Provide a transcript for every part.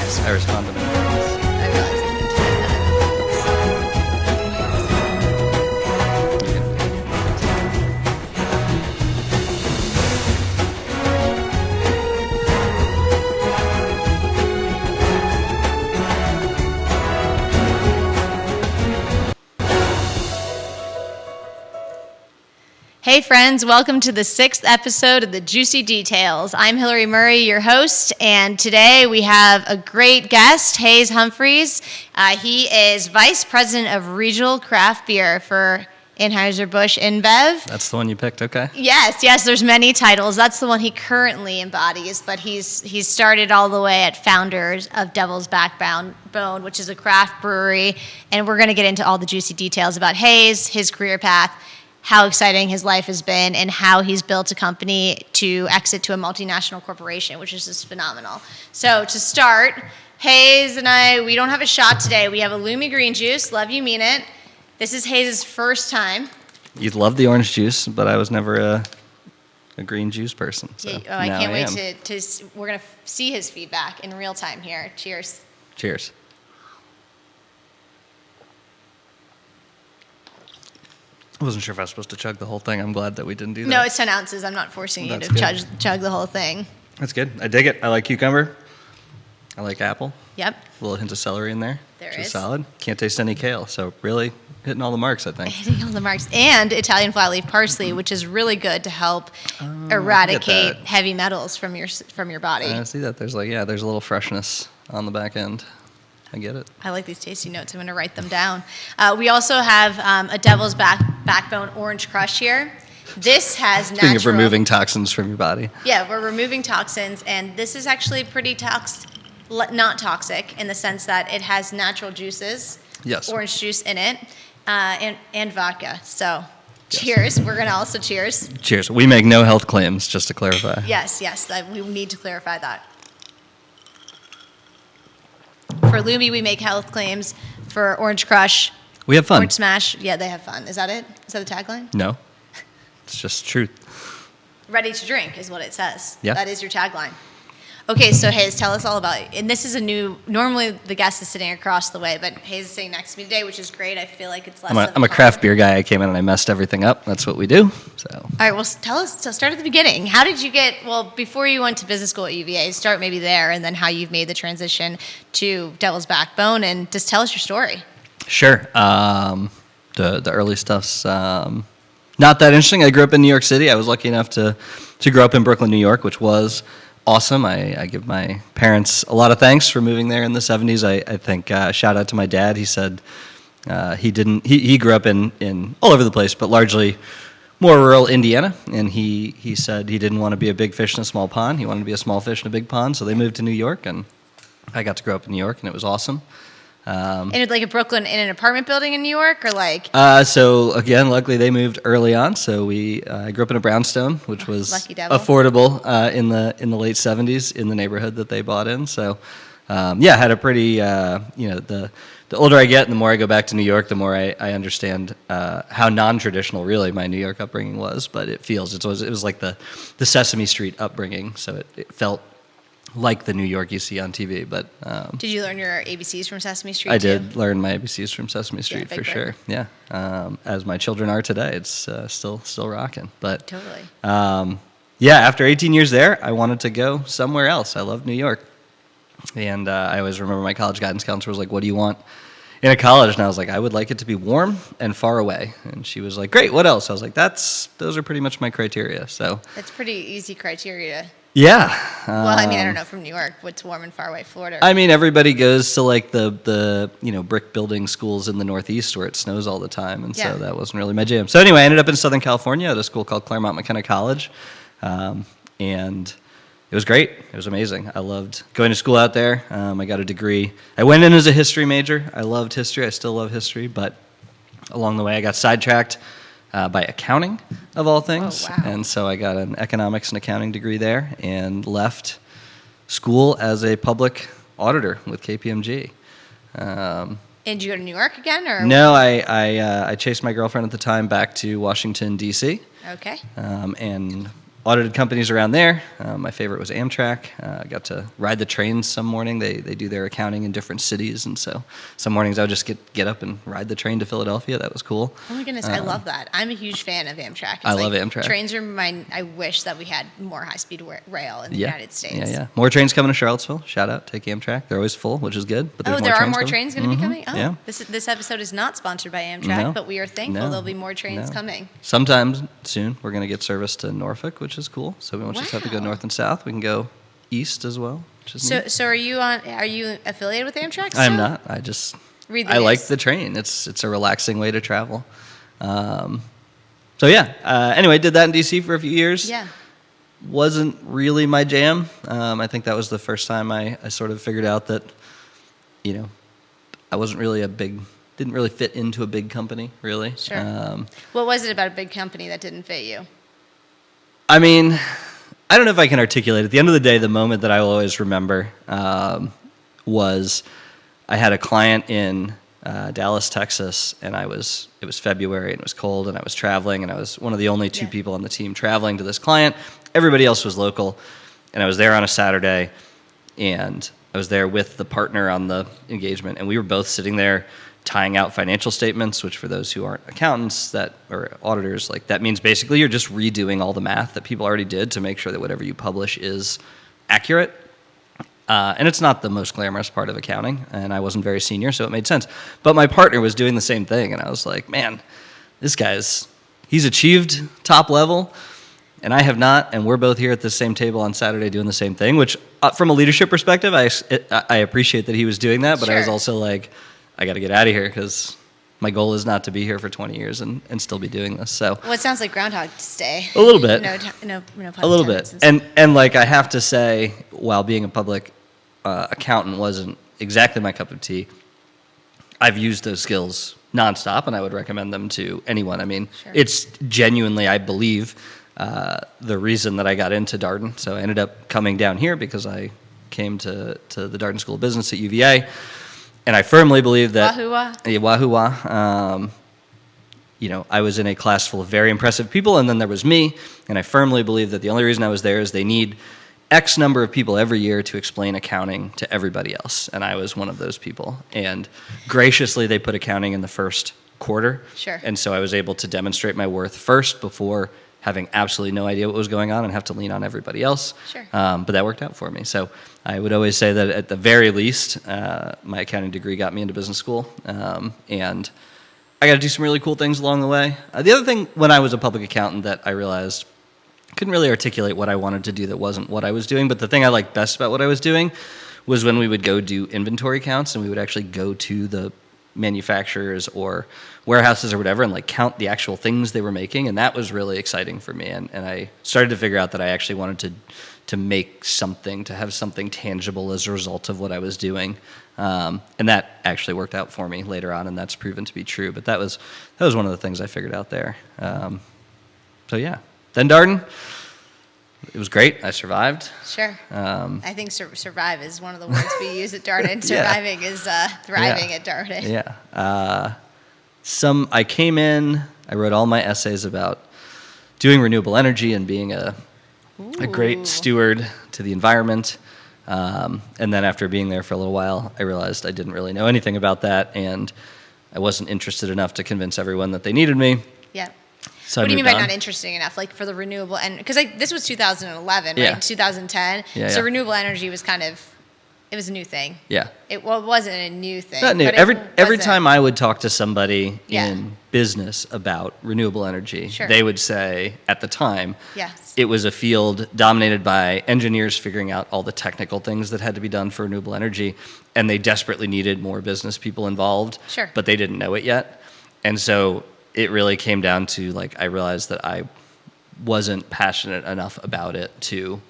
I respond to many things. I realize I can do Hey friends, welcome to the 6th episode of the Juicy Details. I'm Hillary Murray, your host, and today we have a great guest, Hayes Humphreys. He is Vice President of Regional Craft Beer for Anheuser-Busch InBev. That's the one you picked, okay? Yes, there's many titles. That's the one he currently embodies, but he's started all the way at founders of Devil's Backbone, which is a craft brewery, and we're going to get into all the juicy details about Hayes, his career path, how exciting his life has been, and how he's built a company to exit to a multinational corporation, which is just phenomenal. So to start, Hayes and I, we don't have a shot today. We have a Lumi green juice. Love you, mean it. This is Hayes' first time. You'd love the orange juice, but I was never a green juice person. So I can't am. wait to we're going to see his feedback in real time here. Cheers. Cheers. I wasn't sure if I was supposed to chug the whole thing. I'm glad that we didn't do that. No, it's 10 ounces. I'm not forcing you That's to chug the whole thing. That's good. I dig it. I like cucumber. I like apple. Yep. A little hint of celery in there. There which is. is solid. Can't taste any kale, so really hitting all the marks, I think. Hitting all the marks. And Italian flat leaf parsley, which is really good to help eradicate heavy metals from your body. I see that. There's a little freshness on the back end. I get it. I like these tasty notes. I'm going to write them down. We also have a Devil's Backbone Orange Crush here. This has natural... Speaking of removing toxins from your body. Yeah, we're removing toxins, and this is actually pretty not toxic in the sense that it has natural juices, Yes. orange juice in it, and vodka. So, Yes. cheers. We're going to also cheers. Cheers. We make no health claims, just to clarify. Yes, we need to clarify that. For Lumi, we make health claims. For Orange Crush, We have fun. Orange Smash, yeah, they have fun. Is that it? Is that the tagline? No. It's just truth. Ready to drink is what it says. Yeah. That is your tagline. Okay, so Hayes, tell us all about it. And this is normally the guest is sitting across the way, but Hayes is sitting next to me today, which is great. I feel like it's less I'm a craft beer guy. I came in and I messed everything up. That's what we do. So. All right, well, tell us, so start at the beginning. How did you before you went to business school at UVA, start maybe there, and then how you've made the transition to Devil's Backbone, and just tell us your story. Sure. The early stuff's not that interesting. I grew up in New York City. I was lucky enough to grow up in Brooklyn, New York, which was awesome. I give my parents a lot of thanks for moving there in the 70s. I think shout out to my dad. He said he grew up in all over the place, but largely more rural Indiana. And he said he didn't want to be a big fish in a small pond. He wanted to be a small fish in a big pond. So they moved to New York, and I got to grow up in New York, and it was awesome. And it's like a Brooklyn in an apartment building in New York, or like? So again, luckily they moved early on. So I grew up in a brownstone, which was affordable in the late 70s in the neighborhood that they bought in. So had a pretty the older I get and the more I go back to New York, the more I understand how non-traditional really my New York upbringing was. But it was like the Sesame Street upbringing. So it felt like the New York you see on TV, but... Did you learn your ABCs from Sesame Street, I did learn my ABCs from Sesame Street, for sure. Yeah, as my children are today. It's still rocking. But totally. After 18 years there, I wanted to go somewhere else. I loved New York. And I always remember my college guidance counselor was like, what do you want in a college? And I was like, I would like it to be warm and far away. And she was like, great, what else? I was like, those are pretty much my criteria. So that's pretty easy criteria. Yeah. Well, I don't know from New York what's warm and far away Florida. I mean, everybody goes to like the brick building schools in the Northeast where it snows all the time, and so that wasn't really my jam. So anyway, I ended up in Southern California at a school called Claremont McKenna College, and it was great. It was amazing. I loved going to school out there. I got a degree. I went in as a history major. I loved history. I still love history, but along the way, I got sidetracked by accounting, of all things. Oh, wow. And so I got an economics and accounting degree there and left school as a public auditor with KPMG. And did you go to New York again? Or No, I chased my girlfriend at the time back to Washington, D.C. Okay. And audited companies around there. My favorite was Amtrak. I got to ride the trains some morning. They do their accounting in different cities, and so some mornings I would just get up and ride the train to Philadelphia. That was cool. Oh my goodness, I love that. I'm a huge fan of Amtrak. I love Amtrak. Trains are I wish that we had more high-speed rail in the United States. Yeah. More trains coming to Charlottesville. Shout out, take Amtrak. They're always full, which is good. But there are more trains going to be coming? Oh, yeah. This episode is not sponsored by Amtrak, but we are thankful there'll be more trains coming. Sometime soon, we're going to get service to Norfolk, which is cool. So we won't just have to go north and south. We can go east as well, which is neat. So are you affiliated with Amtrak still? I'm not. I just like the train. It's a relaxing way to travel. Anyway, did that in DC for a few years. Yeah. Wasn't really my jam. I think that was the first time I sort of figured out that, I wasn't really didn't really fit into a big company, really. Sure. What was it about a big company that didn't fit you? I mean, I don't know if I can articulate it. At the end of the day, the moment that I will always remember was I had a client in Dallas, Texas, and it was February, and it was cold, and I was traveling, and I was one of the only two people on the team traveling to this client. Everybody else was local, and I was there on a Saturday, and I was there with the partner on the engagement, and we were both sitting there tying out financial statements, which for those who aren't accountants or auditors, that means basically you're just redoing all the math that people already did to make sure that whatever you publish is accurate. And it's not the most glamorous part of accounting, and I wasn't very senior, so it made sense. But my partner was doing the same thing, and I was like, man, this he's achieved top level, and I have not, and we're both here at the same table on Saturday doing the same thing, which from a leadership perspective, I appreciate that he was doing that, but Sure. I was also like, I got to get out of here because my goal is not to be here for 20 years and still be doing this. So Well, it sounds like Groundhog's Day. A little bit. No pun a little bit. intended. And I have to say, while being a public accountant wasn't exactly my cup of tea, I've used those skills nonstop, and I would recommend them to anyone. I mean, Sure. It's genuinely, I believe, the reason that I got into Darden. So I ended up coming down here because I came to the Darden School of Business at UVA. And I firmly believe that... Wahoo-wah. Yeah, wahoo-wah. I was in a class full of very impressive people, and then there was me. And I firmly believe that the only reason I was there is they need X number of people every year to explain accounting to everybody else. And I was one of those people. And graciously, they put accounting in the first quarter. Sure. And so I was able to demonstrate my worth first before having absolutely no idea what was going on and have to lean on everybody else. Sure. But that worked out for me. So I would always say that at the very least, my accounting degree got me into business school. And I got to do some really cool things along the way. The other thing when I was a public accountant that I realized, couldn't really articulate what I wanted to do that wasn't what I was doing, but the thing I liked best about what I was doing was when we would go do inventory counts, and we would actually go to the manufacturers or warehouses or whatever and count the actual things they were making, and that was really exciting for me. And I started to figure out that I actually wanted to make something, to have something tangible as a result of what I was doing, and that actually worked out for me later on, and that's proven to be true. But that was one of the things I figured out there. Then Darden. It was great. I survived. Sure. I think survive is one of the words we use at Darden. Surviving is thriving at Darden. Yeah. I came in, I wrote all my essays about doing renewable energy and being a great steward to the environment. And then after being there for a little while, I realized I didn't really know anything about that, and I wasn't interested enough to convince everyone that they needed me. Yeah. So what do you mean by not interesting enough? For the renewable, and because this was 2011, right? 2010. So renewable energy was it was a new thing. Yeah. It wasn't a new thing. Not new. But every time I would talk to somebody in business about renewable energy, they would say at the time, it was a field dominated by engineers figuring out all the technical things that had to be done for renewable energy, and they desperately needed more business people involved. Sure. But they didn't know it yet, and so it really came down to I realized that I wasn't passionate enough about it to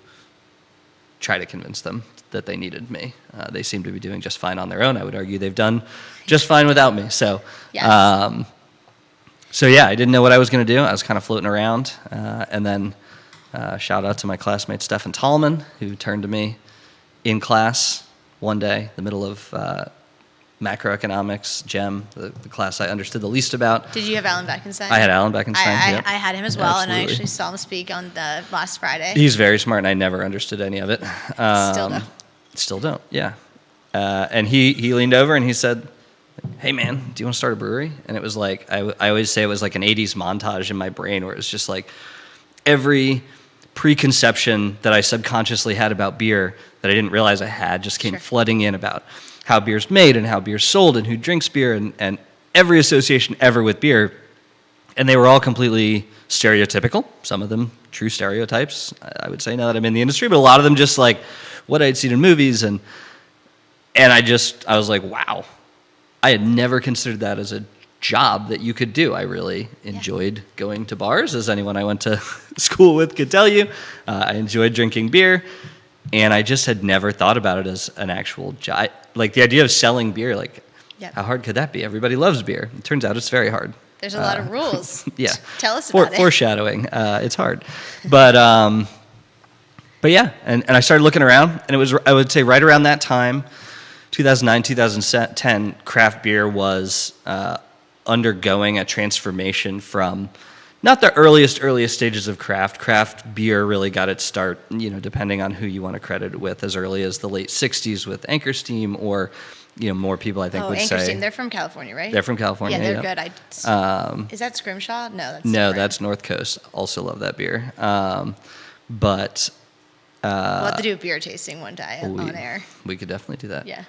try to convince them that they needed me. They seem to be doing just fine on their own. I would argue they've done just fine without me. So, I didn't know what I was going to do. I was kind of floating around. And then shout out to my classmate, Stefan Tallman, who turned to me in class one day, the middle of macroeconomics, GEM, the class I understood the least about. Did you have Alan Bekenstein? I had Alan Bekenstein. Yep. I had him as well, and I Absolutely. actually saw him speak on the last Friday. He's very smart, and I never understood any of it. Still don't. Still don't, yeah. And he leaned over and he said, "Hey, man, do you want to start a brewery?" And it was like, I always say it was like an 80s montage in my brain where it was just like every preconception that I subconsciously had about beer that I didn't realize I had just came flooding in about how beer's made and how beer's sold and who drinks beer and every association ever with beer. And they were all completely stereotypical. Some of them true stereotypes, I would say, now that I'm in the industry, but a lot of them just like what I'd seen in movies. And I was like, wow, I had never considered that as a job that you could do. I really enjoyed going to bars, as anyone I went to school with could tell you. I enjoyed drinking beer, and I just had never thought about it as an actual job. Like the idea of selling beer, like how hard could that be? Everybody loves beer. It turns out it's very hard. There's a lot of rules. Yeah. Tell us about it. Foreshadowing. It's hard. But yeah, and I started looking around, and it was, I would say, right around that time, 2009, 2010, craft beer was undergoing a transformation from not the earliest stages of craft. Craft beer really got its start, depending on who you want to credit it with, as early as the late 60s with Anchor Steam, or more people I think would Anchor say. Steam, they're from California, right? They're from California. Yeah, they're good. Is that Scrimshaw? No, that's no, different. that's North Coast. Also love that beer. But we'll have to do a beer tasting one day on air. We could definitely do that. Yeah.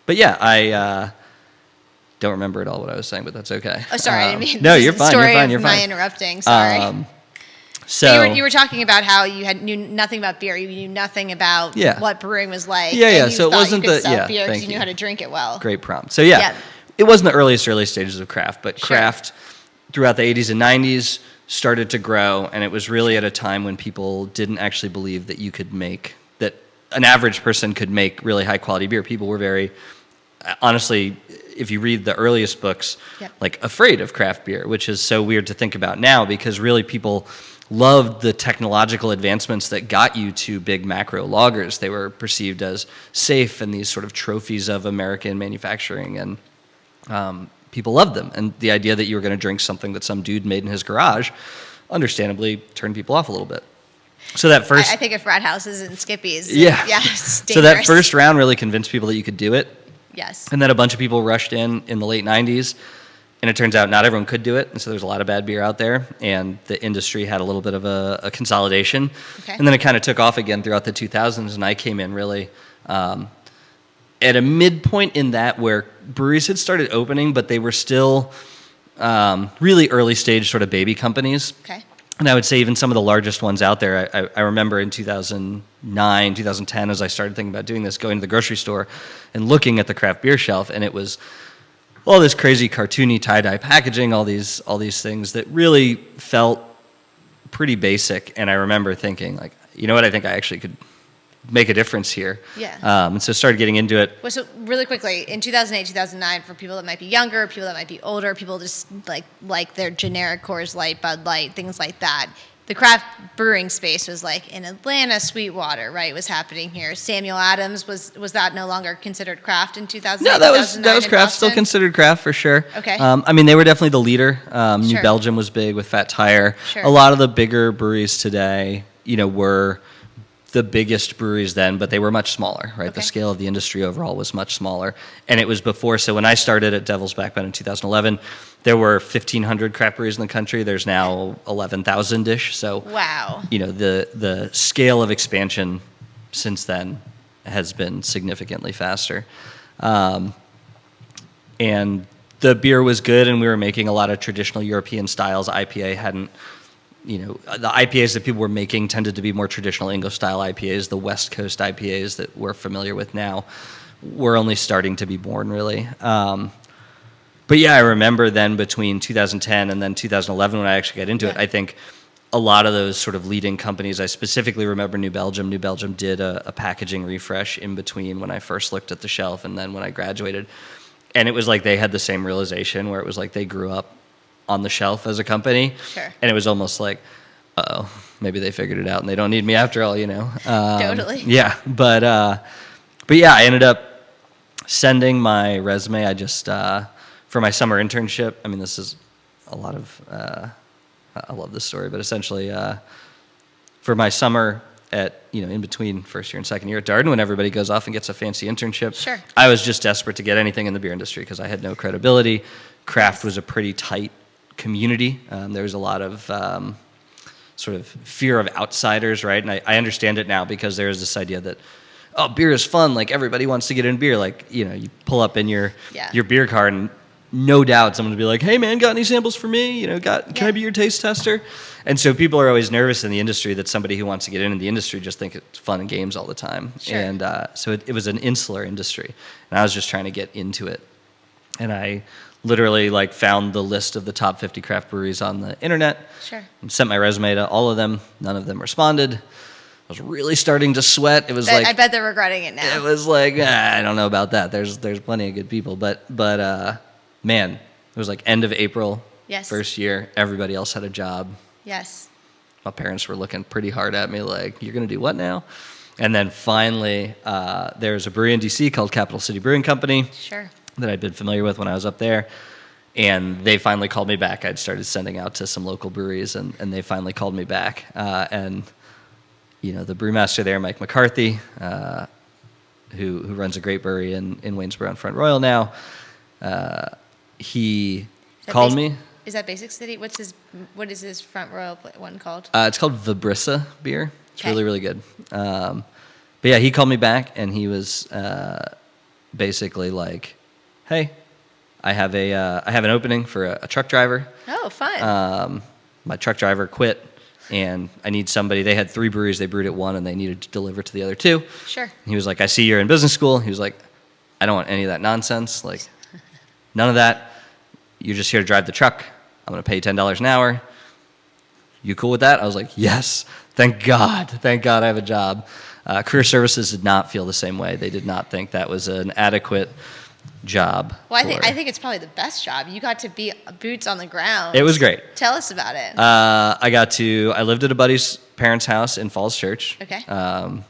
But yeah, I don't remember at all what I was saying, but that's okay. Oh, sorry, I didn't mean. No, this you're is fine. the story You're fine. of You're my fine. interrupting. Sorry. So you were talking about how you knew nothing about beer. You knew nothing about what brewing was like. Yeah, yeah. And you So it thought wasn't you could the sell beer thank because you knew how to drink it well. Great prompt. So yeah, it wasn't the early stages of craft, but craft throughout the 80s and 90s started to grow, and it was really at a time when people didn't actually believe that you could make, that an average person could make really high quality beer. People were very, honestly, if you read the earliest books, like afraid of craft beer, which is so weird to think about now, because really people loved the technological advancements that got you to big macro lagers. They were perceived as safe and these sort of trophies of American manufacturing, and people loved them. And the idea that you were going to drink something that some dude made in his garage, understandably, turned people off a little bit. So that first, I think of frat houses and Skippies. So that first round really convinced people that you could do it. Yes. And then a bunch of people rushed in the late 90s, and it turns out not everyone could do it, and so there's a lot of bad beer out there, and the industry had a little bit of a consolidation. Okay. And then it kind of took off again throughout the 2000s, and I came in really at a midpoint in that where breweries had started opening, but they were still really early stage sort of baby companies. Okay. And I would say even some of the largest ones out there, I remember in 2009, 2010, as I started thinking about doing this, going to the grocery store and looking at the craft beer shelf, and it was all this crazy cartoony tie-dye packaging, all these things that really felt pretty basic. And I remember thinking, like, you know what, I think I actually could make a difference here. Yeah. And so started getting into it. Well, so really quickly, in 2008, 2009, for people that might be younger, people that might be older, people just like their generic Coors Light, Bud Light, things like that, the craft brewing space was like in Atlanta, Sweetwater, right, was happening here. Samuel Adams, was that no longer considered craft in 2008? No, that was craft, still considered craft for sure. Okay. I mean, they were definitely the leader. New Belgium was big with Fat Tire. Sure. A lot of the bigger breweries today, were the biggest breweries then, but they were much smaller, right? Okay. The scale of the industry overall was much smaller. And it was before, so when I started at Devil's Backbone in 2011, there were 1,500 craft breweries in the country. There's now 11,000-ish. So, wow. The scale of expansion since then has been significantly faster. And the beer was good, and we were making a lot of traditional European styles. IPA hadn't, the IPAs that people were making tended to be more traditional English-style IPAs. The West Coast IPAs that we're familiar with now were only starting to be born, really. But yeah, I remember then between 2010 and then 2011 when I actually got into it, I think a lot of those sort of leading companies, I specifically remember New Belgium. New Belgium did a packaging refresh in between when I first looked at the shelf and then when I graduated. And it was like they had the same realization where it was like they grew up on the shelf as a company. Sure. And it was almost like, uh-oh, maybe they figured it out and they don't need me after all, Totally. Yeah. But yeah, I ended up sending my resume, I just, for my summer internship, I mean, this is a lot of, I love this story, but essentially, for my summer in between first year and second year at Darden, when everybody goes off and gets a fancy internship, Sure. I was just desperate to get anything in the beer industry because I had no credibility. Craft was a pretty tight community. There was a lot of sort of fear of outsiders, right? And I understand it now because there is this idea that, oh, beer is fun. Like, everybody wants to get in beer. Like, you pull up in your beer car and no doubt someone would be like, hey, man, got any samples for me? Can I be your taste tester? And so people are always nervous in the industry that somebody who wants to get in the industry just think it's fun and games all the time. Sure. And so it was an insular industry. And I was just trying to get into it. And I literally found the list of the top 50 craft breweries on the internet. Sure. And sent my resume to all of them. None of them responded. I was really starting to sweat. It was I bet they're regretting it now. It was I don't know about that. There's plenty of good people. But man, it was end of April. Yes. First year. Everybody else had a job. Yes. My parents were looking pretty hard at me like, you're going to do what now? And then finally, there's a brewery in D.C. called Capital City Brewing Company. Sure. That I'd been familiar with when I was up there. And they finally called me back. I'd started sending out to some local breweries, and they finally called me back. And the brewmaster there, Mike McCarthy, who runs a great brewery in Waynesboro and Front Royal now, he called me. Is that Basic City? What is his Front Royal one called? It's called Vibrissa beer. It's Okay. really, really good. But yeah, he called me back, and he was basically like, hey, I have an opening for a truck driver. Oh, fun. My truck driver quit, and I need somebody. They had 3 breweries. They brewed at one, and they needed to deliver to the other 2. Sure. And he was like, I see you're in business school. He was like, I don't want any of that nonsense. None of that. You're just here to drive the truck. I'm going to pay you $10 an hour. You cool with that? I was like, yes. Thank God. Thank God I have a job. Career Services did not feel the same way. They did not think that was an adequate job. Well, I think it's probably the best job. You got to be boots on the ground. It was great. Tell us about it. I lived at a buddy's parents' house in Falls Church. Okay. Fun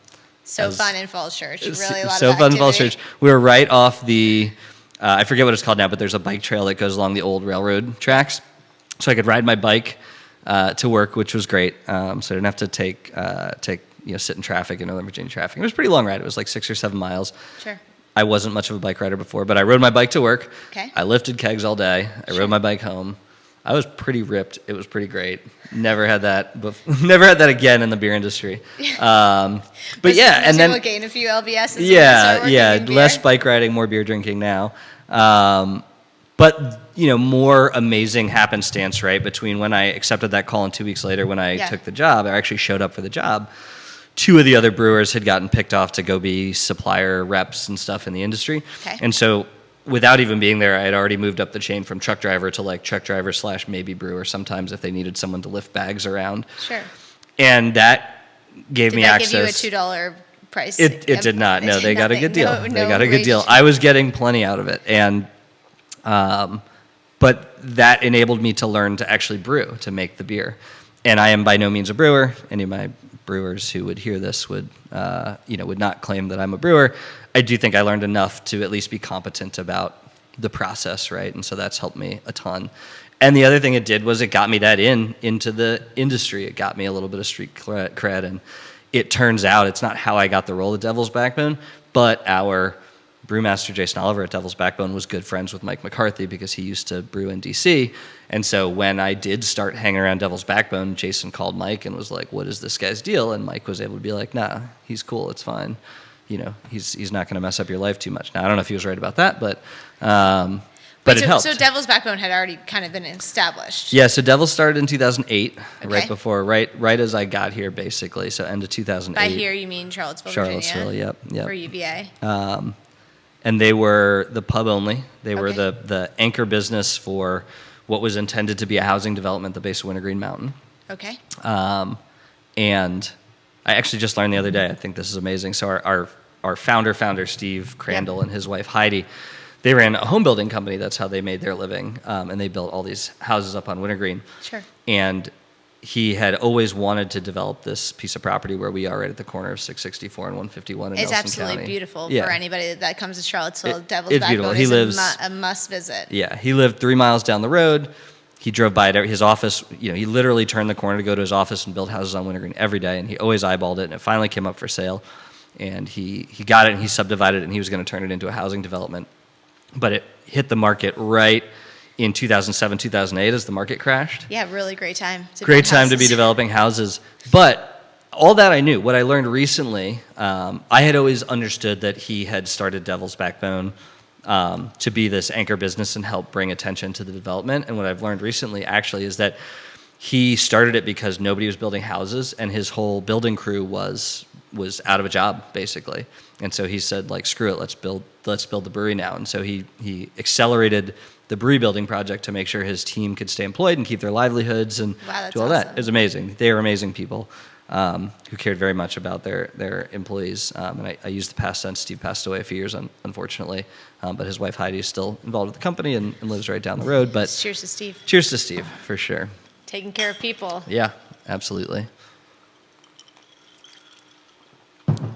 in Falls Church. Really a lot so of fun in Falls activity. Church. We were right off the, I forget what it's called now, but there's a bike trail that goes along the old railroad tracks. So I could ride my bike to work, which was great. So I didn't have to sit in traffic in Northern Virginia traffic. It was a pretty long ride. It was 6 or 7 miles. Sure. I wasn't much of a bike rider before, but I rode my bike to work. Okay. I lifted kegs all day. I rode my bike home. I was pretty ripped. It was pretty great. Never had that again in the beer industry. But yeah, and then gain a few LBS. Yeah. Less bike riding, more beer drinking now. But more amazing happenstance, right? Between when I accepted that call and 2 weeks later when I took the job, I actually showed up for the job. 2 of the other brewers had gotten picked off to go be supplier reps and stuff in the industry. Okay. And so without even being there, I had already moved up the chain from truck driver to truck driver / maybe brewer sometimes if they needed someone to lift bags around. Sure. And that gave me access. Did that give you a $2 price? It did not. No, they got a good deal. No, they got a good deal. I was getting plenty out of it. And but that enabled me to learn to actually brew, to make the beer. And I am by no means a brewer. Any of my brewers who would hear this would not claim that I'm a brewer. I do think I learned enough to at least be competent about the process, right? And so that's helped me a ton. And the other thing it did was it got me into the industry. It got me a little bit of street cred. And it turns out it's not how I got the role at Devil's Backbone, but our brewmaster Jason Oliver at Devil's Backbone was good friends with Mike McCarthy because he used to brew in D.C. And so when I did start hanging around Devil's Backbone, Jason called Mike and was like, what is this guy's deal? And Mike was able to be like, nah, he's cool, it's fine. He's not going to mess up your life too much. Now, I don't know if he was right about that, but it helped. So Devil's Backbone had already kind of been established. Yeah, so Devil started in 2008, Okay. right as I got here, basically. So end of 2008. By here, you mean Charlottesville, Virginia? Yep. For UVA. And they were the pub only. They were Okay. the anchor business for what was intended to be a housing development at the base of Wintergreen Mountain. Okay. And I actually just learned the other day, I think this is amazing. So our founder, Steve Crandall, and his wife, Heidi, they ran a home building company. That's how they made their living. And they built all these houses up on Wintergreen. Sure. And he had always wanted to develop this piece of property where we are right at the corner of 664 and 151 in It's Nelson absolutely County. beautiful Yeah. for anybody that comes to Charlottesville. Devil's it's beautiful. Backbone He is lives- a must visit. Yeah, he lived 3 miles down the road. He drove by it. His office, he literally turned the corner to go to his office and build houses on Wintergreen every day, and he always eyeballed it, and it finally came up for sale. And he got it, and he subdivided it, and he was going to turn it into a housing development. But it hit the market right in 2007, 2008 as the market crashed. Yeah, really great time. Great time to be developing houses. But all that I knew, what I learned recently, I had always understood that he had started Devil's Backbone to be this anchor business and help bring attention to the development. And what I've learned recently actually is that he started it because nobody was building houses, and his whole building crew was out of a job, basically. And so he said, like, screw it, let's build the brewery now. And so he accelerated the brewery building project to make sure his team could stay employed and keep their livelihoods and Wow, do all awesome. that. It was amazing. They were amazing people who cared very much about their employees. And I use the past tense. Steve passed away a few years, unfortunately. But his wife Heidi is still involved with the company and lives right down the road. But Cheers to Steve. Cheers to Steve, for sure. Taking care of people. Yeah, absolutely.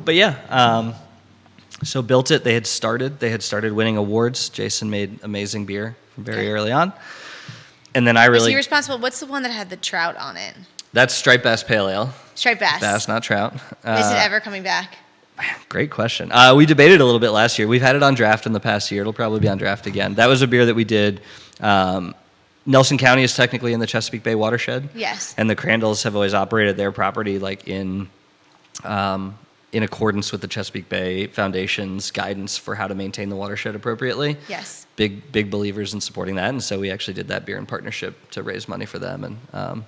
But yeah, so built it. They had started winning awards. Jason made amazing beer from very early on. And then I Was really... he responsible? What's the one that had the trout on it? That's Striped Bass Pale Ale. Striped bass. Bass, not trout. Is it ever coming back? Great question. We debated a little bit last year. We've had it on draft in the past year. It'll probably be on draft again. That was a beer that we did. Nelson County is technically in the Chesapeake Bay watershed. Yes. And the Crandalls have always operated their property like in accordance with the Chesapeake Bay Foundation's guidance for how to maintain the watershed appropriately. Yes. Big believers in supporting that, and so we actually did that beer in partnership to raise money for them, and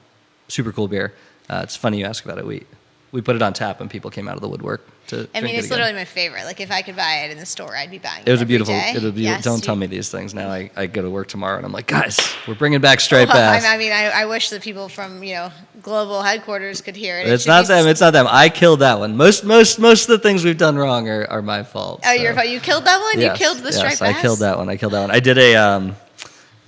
super cool beer. It's funny you ask about it. We put it on tap, and people came out of the woodwork to I mean, drink it it's again. literally my favorite. Like, if I could buy it in the store, I'd be buying it. It was a every beautiful. day. Yes, Don't tell me these things now. I go to work tomorrow and I'm like, guys, we're bringing back Striped Bass. I mean, I wish the people from global headquarters could hear it. It's not them. It's not them. I killed that one. Most of the things we've done wrong are my fault. Oh, your fault. You killed that one. Yes, You killed the Striped Bass. I killed that one.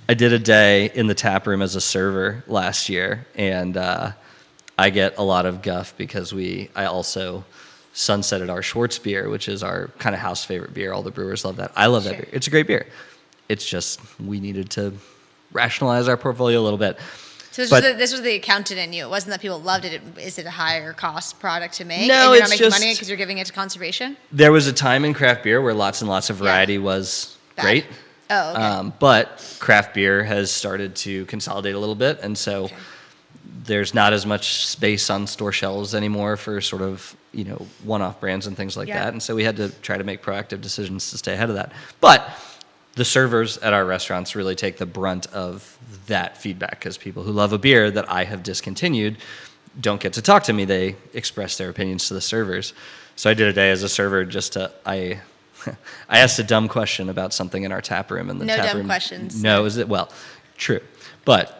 I did a day in the tap room as a server last year, and I get a lot of guff because I also sunsetted our Schwartz beer, which is our kind of house favorite beer. All the brewers love that. I love that beer. It's a great beer. It's just we needed to rationalize our portfolio a little bit. So this was the accountant in you. It wasn't that people loved it. Is it a higher cost product to make? No, and you're it's not making just- money because you're giving it to conservation? There was a time in craft beer where lots and lots of variety was Bad. great. Oh, okay. But craft beer has started to consolidate a little bit, and so there's not as much space on store shelves anymore for sort of one-off brands and things like Yeah. that. And so we had to try to make proactive decisions to stay ahead of that. But the servers at our restaurants really take the brunt of that feedback because people who love a beer that I have discontinued don't get to talk to me. They express their opinions to the servers. So I did a day as a server I asked a dumb question about something in our tap room, and the No tap dumb room, questions. No, true, but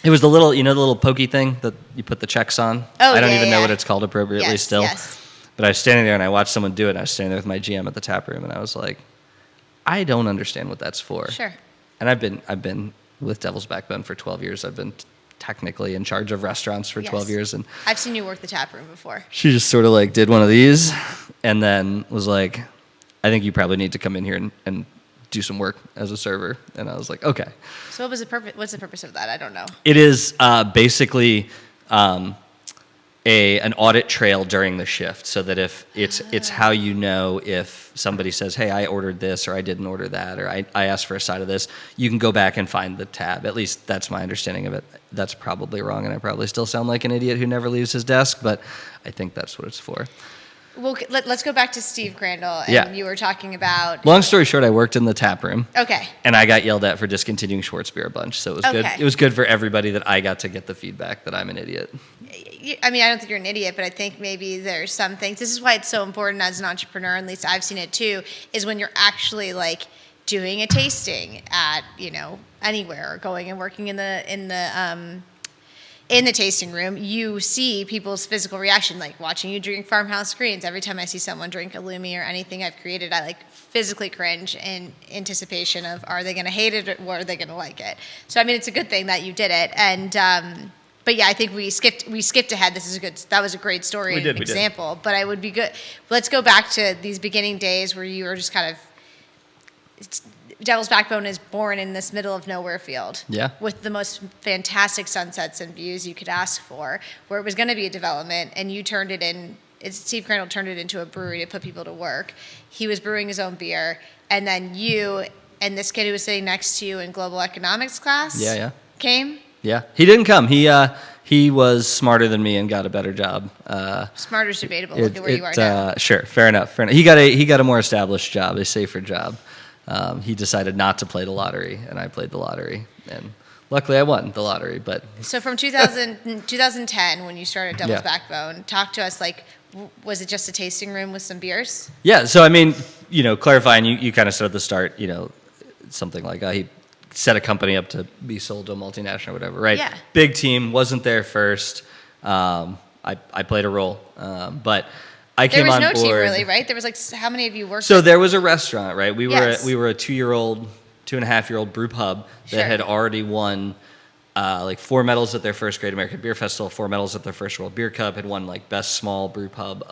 it was the little pokey thing that you put the checks on. Oh, I don't yeah, even know yeah. what it's called appropriately Yes, still. yes. But I was standing there and I watched someone do it. And I was standing there with my GM at the tap room, and I was like, I don't understand what that's for. Sure. And I've been with Devil's Backbone for 12 years. I've been technically in charge of restaurants for 12 Yes. years, and I've seen you work the tap room before. she just sort of like did one of these and then was like, I think you probably need to come in here and do some work as a server. And I was like, okay. So what's the purpose of that? I don't know. It is basically an audit trail during the shift, so that if it's how you know if somebody says, hey, I ordered this, or I didn't order that, or I asked for a side of this, you can go back and find the tab. At least that's my understanding of it. That's probably wrong, and I probably still sound like an idiot who never leaves his desk, but I think that's what it's for. Well, let's go back to Steve Crandall. And Yeah. you were talking about... Long story short, I worked in the tap room. Okay. And I got yelled at for discontinuing Schwartz beer a bunch, so it was good. Okay. It was good for everybody that I got to get the feedback that I'm an idiot. I mean, I don't think you're an idiot, but I think maybe there's some things. This is why it's so important as an entrepreneur, and at least I've seen it too, is when you're actually like doing a tasting at anywhere, or going and working in the tasting room, you see people's physical reaction, like watching you drink Farmhouse Greens. Every time I see someone drink a Lumi or anything I've created, I like physically cringe in anticipation of, are they going to hate it or are they going to like it? So, I mean, it's a good thing that you did it. And But yeah, I think we skipped ahead. That was a great story We did. example. But I would be good. Let's go back to these beginning days where you were just kind of, Devil's Backbone is born in this middle of nowhere field. Yeah. With the most fantastic sunsets and views you could ask for, where it was going to be a development, and you turned it in. Steve Crandall turned it into a brewery to put people to work. He was brewing his own beer, and then you and this kid who was sitting next to you in global economics class came. Yeah, he didn't come. He was smarter than me and got a better job. Smarter's debatable. Look at where you are now. Sure, fair enough. He got a more established job, a safer job. He decided not to play the lottery, and I played the lottery, and luckily I won the lottery. But so from 2010, when you started Devil's Backbone, talk to us. Like, was it just a tasting room with some beers? Yeah. So I mean, clarifying, you kind of said at the start, something like he set a company up to be sold to a multinational or whatever, right? Yeah. Big team, wasn't there first. I played a role, but I came on board. There was no team really, right? There was like, how many of you worked? So there was a restaurant, right? We were a 2.5-year-old brew pub that had already won like 4 medals at their first Great American Beer Festival, 4 medals at their first World Beer Cup, had won like best small brew pub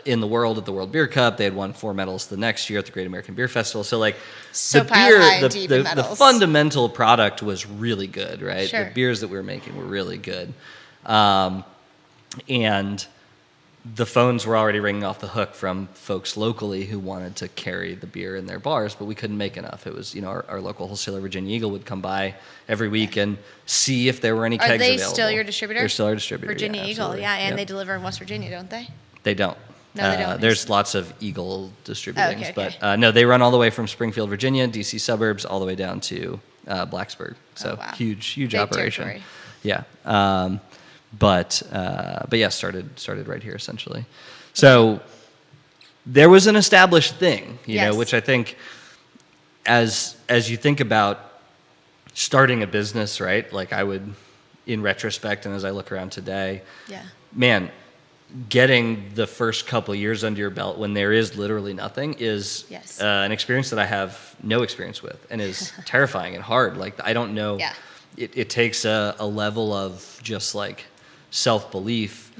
in the world at the World Beer Cup. They had won 4 medals the next year at the Great American Beer Festival. So like the beer, the fundamental product was really good, right? Sure. The beers that we were making were really good. And the phones were already ringing off the hook from folks locally who wanted to carry the beer in their bars, but we couldn't make enough. It was, our local wholesaler, Virginia Eagle, would come by every week and see if there were any kegs available. Are they still your distributor? They're still our distributor. Virginia Eagle, and they deliver in West Virginia, don't they? They don't. No, they don't. There's lots of Eagle distributing, okay. But no, they run all the way from Springfield, Virginia, DC suburbs, all the way down to Blacksburg. So huge Big operation. Territory. Yeah. But yeah, started right here essentially. So there was an established thing, which I think as you think about starting a business, right? Like I would, in retrospect, and as I look around today, man, getting the first couple of years under your belt when there is literally nothing is an experience that I have no experience with and is terrifying and hard. Like I don't know. Yeah. It takes a level of just like self-belief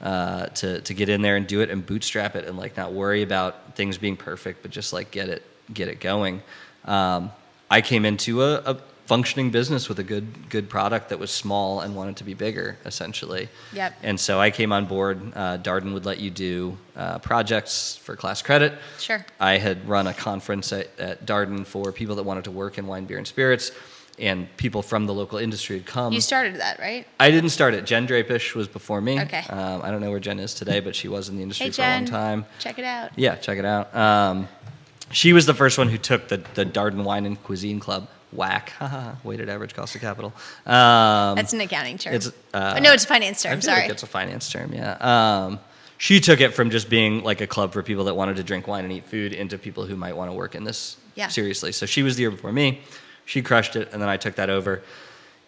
to get in there and do it and bootstrap it and like not worry about things being perfect, but just like get it going. I came into a functioning business with a good product that was small and wanted to be bigger, essentially. Yep. And so I came on board. Darden would let you do projects for class credit. Sure. I had run a conference at Darden for people that wanted to work in wine, beer, and spirits, and people from the local industry had come. You started that, right? I didn't start it. Jen Drapish was before me. Okay. I don't know where Jen is today, but she was in the industry for Jen. a long time. Check it out. Yeah, check it out. She was the first one who took the Darden Wine and Cuisine Club, WAC, weighted average cost of capital. That's an accounting term. It's no, it's a finance term. I feel like it's a finance term, yeah. She took it from just being like a club for people that wanted to drink wine and eat food into people who might want to work in this seriously. So she was the year before me. She crushed it, and then I took that over.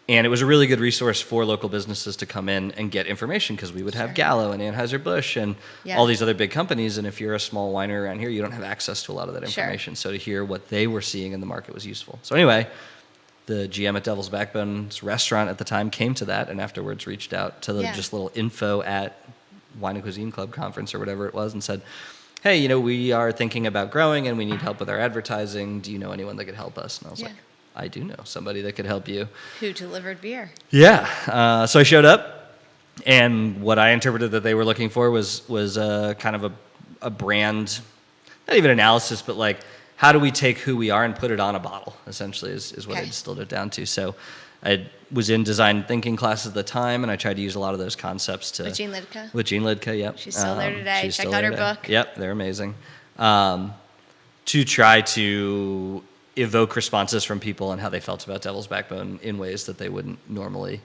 And it was a really good resource for local businesses to come in and get information because we would have Gallo and Anheuser-Busch and all these other big companies. And if you're a small winery around here, you don't have access to a lot of that information. So to hear what they were seeing in the market was useful. So anyway, the GM at Devil's Backbone's restaurant at the time came to that and afterwards reached out to the just little info at Wine and Cuisine Club conference or whatever it was and said, hey, we are thinking about growing and we need help with our advertising. Do you know anyone that could help us? And I was like, I do know somebody that could help you. Who delivered beer? Yeah. So I showed up, and what I interpreted that they were looking for was kind of a brand, not even analysis, but like how do we take who we are and put it on a bottle, essentially, is what I distilled it down to. So I was in design thinking classes at the time, and I tried to use a lot of those concepts to... With Jean Lidka? With Jean Lidka, yep. She's still there today. Check out her book. Yep, they're amazing. To try to evoke responses from people and how they felt about Devil's Backbone in ways that they wouldn't normally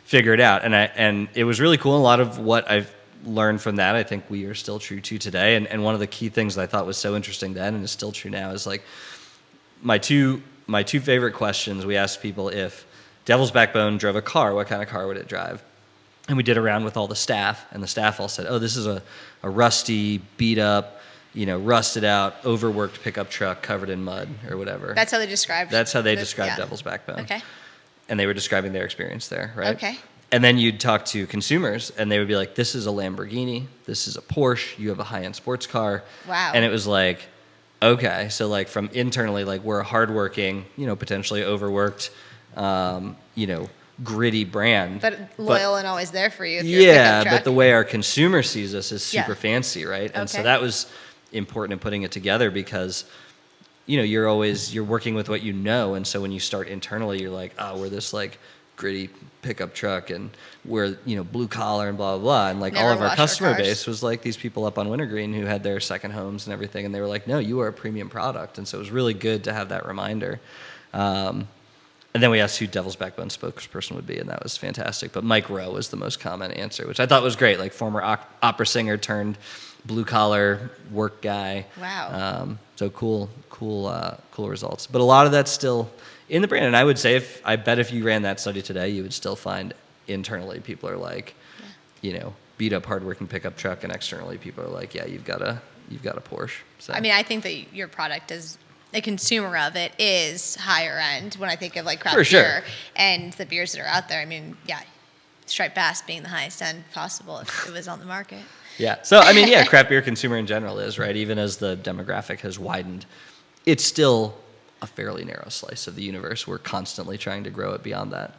figure it out. And it was really cool. A lot of what I've learned from that, I think we are still true to today. And one of the key things that I thought was so interesting then and is still true now is like my two favorite questions. We asked people if Devil's Backbone drove a car, what kind of car would it drive? And we did a round with all the staff, and the staff all said, oh, this is a rusty, beat up, rusted out, overworked pickup truck covered in mud or whatever. That's how they described Devil's Backbone. Okay. and they were describing their experience there, right? Okay. And then you'd talk to consumers, and they would be like, this is a Lamborghini, this is a Porsche, you have a high-end sports car. Wow. And it was like, okay, so like from internally, like we're a hardworking, potentially overworked, gritty brand. But loyal and always there for you. If you're a pickup truck. But the way our consumer sees us is super Yeah. fancy, right? And so Okay. that was important in putting it together because, you're working with what you know. And so when you start internally, you're like, oh, we're this like gritty pickup truck and we're, blue collar and blah, blah, blah. And like Never all of our wash our customer cars. base was like these people up on Wintergreen who had their second homes and everything. And they were like, no, you are a premium product. And so it was really good to have that reminder. And then we asked who Devil's Backbone spokesperson would be, and that was fantastic. But Mike Rowe was the most common answer, which I thought was great. Like former opera singer turned blue collar work guy. Wow. So cool results. But a lot of that's still in the brand. And I would say I bet if you ran that study today, you would still find internally people are like, beat up hardworking pickup truck, and externally people are like, yeah, you've got a Porsche. So. I mean, I think that your product is a consumer of it is higher end when I think of like craft For sure. beer and the beers that are out there. I mean, yeah, Striped Bass being the highest end possible if it was on the market. Yeah. So, I mean, craft beer consumer in general is, right? Even as the demographic has widened, it's still a fairly narrow slice of the universe. We're constantly trying to grow it beyond that.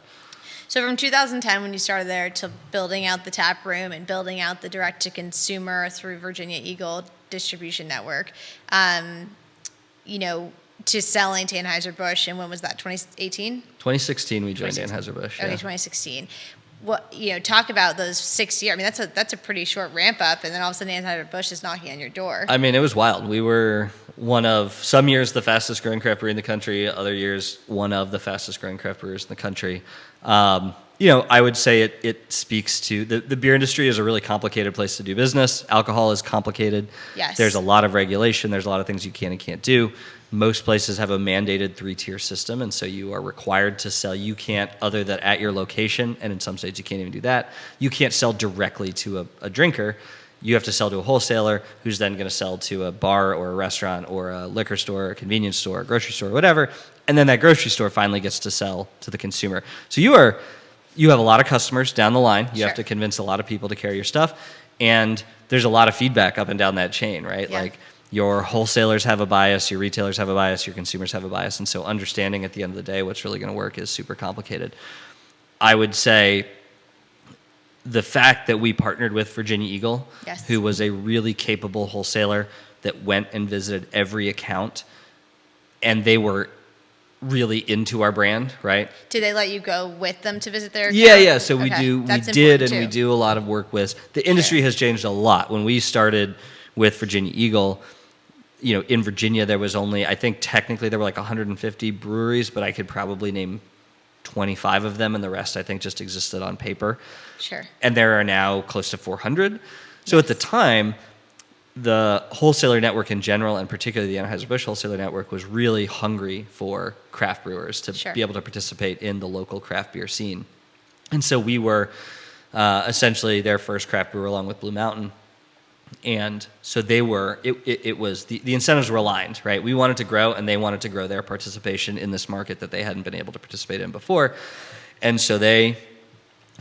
So from 2010, when you started there, to building out the tap room and building out the direct-to-consumer through Virginia Eagle distribution network, to selling to Anheuser-Busch, and when was that, 2018? 2016, we joined Anheuser-Busch. Okay, 2016. What, talk about those 6 years. I mean, that's a pretty short ramp up, and then all of a sudden Anheuser-Busch is knocking on your door. I mean, it was wild. We were one of, some years, the fastest growing craft brewery in the country, other years, one of the fastest growing craft brewers in the country. I would say it speaks to, the beer industry is a really complicated place to do business. Alcohol is complicated. Yes. There's a lot of regulation. There's a lot of things you can and can't do. Most places have a mandated 3-tier system, and so you are required to sell. You can't, other than at your location, and in some states you can't even do that, you can't sell directly to a drinker. You have to sell to a wholesaler who's then going to sell to a bar or a restaurant or a liquor store, or a convenience store, a grocery store, whatever, and then that grocery store finally gets to sell to the consumer. So you have a lot of customers down the line. You Sure. have to convince a lot of people to carry your stuff, and there's a lot of feedback up and down that chain, right? Yeah. Like your wholesalers have a bias, your retailers have a bias, your consumers have a bias, and so understanding at the end of the day what's really going to work is super complicated. I would say the fact that we partnered with Virginia Eagle, Yes. who was a really capable wholesaler that went and visited every account, and they were really into our brand, right? Did they let you go with them to visit their account? Yeah. So we Okay. do, That's we did, and important we too. do a lot of work with. The industry has changed a lot. When we started with Virginia Eagle, in Virginia there was only, I think technically there were like 150 breweries, but I could probably name 25 of them, and the rest I think just existed on paper. Sure. And there are now close to 400. So at the time, the wholesaler network in general, and particularly the Anheuser-Busch wholesaler network, was really hungry for craft brewers to Sure. be able to participate in the local craft beer scene. And so we were essentially their first craft brewer along with Blue Mountain. And so they were, it was, the incentives were aligned, right? We wanted to grow, and they wanted to grow their participation in this market that they hadn't been able to participate in before. And so they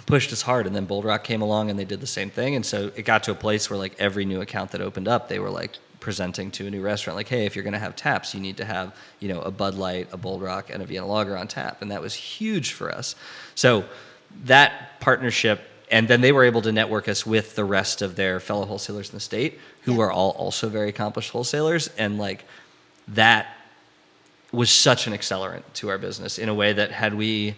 pushed us hard, and then Bold Rock came along and they did the same thing. And so it got to a place where like every new account that opened up, they were like presenting to a new restaurant, like, hey, if you're going to have taps, you need to have, a Bud Light, a Bold Rock, and a Vienna Lager on tap. And that was huge for us. So that partnership, and then they were able to network us with the rest of their fellow wholesalers in the state, who are all also very accomplished wholesalers. And like that was such an accelerant to our business in a way that had we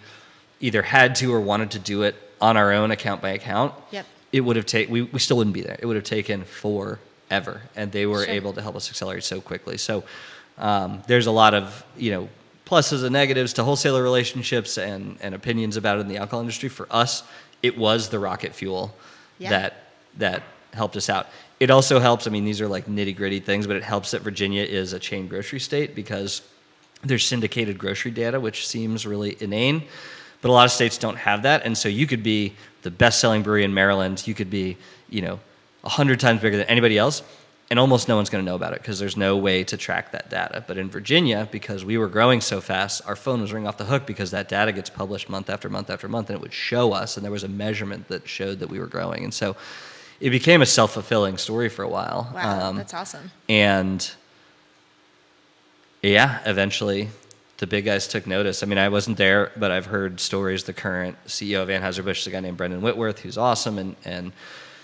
either had to or wanted to do it on our own account by account, Yep. it would have taken, we still wouldn't be there. It would have taken forever. And they were Sure. able to help us accelerate so quickly. So there's a lot of, pluses and negatives to wholesaler relationships and opinions about it in the alcohol industry. For us, it was the rocket fuel Yeah. that helped us out. It also helps, these are like nitty gritty things, but it helps that Virginia is a chain grocery state because there's syndicated grocery data, which seems really inane, but a lot of states don't have that. And so you could be the best selling brewery in Maryland. You could be, 100 times bigger than anybody else. and almost no one's going to know about it because there's no way to track that data. But in Virginia, because we were growing so fast, our phone was ringing off the hook because that data gets published month after month after month, and it would show us, and there was a measurement that showed that we were growing. And so it became a self-fulfilling story for a while. Wow, that's awesome. And yeah, eventually the big guys took notice. I mean, I wasn't there, but I've heard stories. The current CEO of Anheuser-Busch is a guy named Brendan Whitworth, who's awesome, and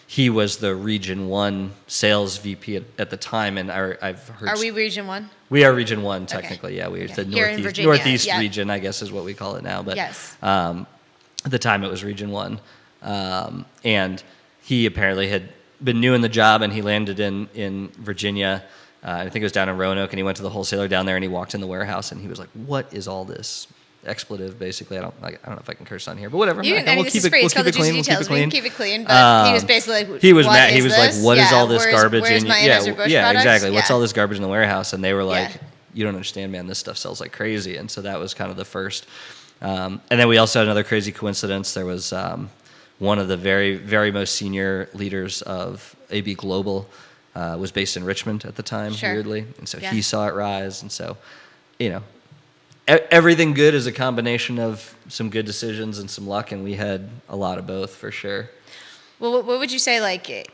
he was the Region 1 sales VP at the time, and I've heard... Are we Region 1? We are Region 1, technically, yeah. We're the Here in Virginia, Northeast region, I guess is what we call it now. But yes. At the time, it was Region 1. And he apparently had been new in the job, and he landed in Virginia. I think it was down in Roanoke, and he went to the wholesaler down there, and he walked in the warehouse, and he was like, "What is all this expletive?" Basically, I don't know if I can curse on here, but whatever. This is free. It's called the Juicy Details. We can keep it clean. But he was basically like, he was mad. He was like, "What is all this garbage?" Where's my Anheuser-Busch products? Exactly. What's all this garbage in the warehouse? And they were like, "You don't understand, man. This stuff sells like crazy." And so that was kind of the first. And then we also had another crazy coincidence. There was one of the very, very most senior leaders of AB Global. Was based in Richmond at the time, weirdly. And so he saw it rise. And so, everything good is a combination of some good decisions and some luck, and we had a lot of both for sure. Well, what would you say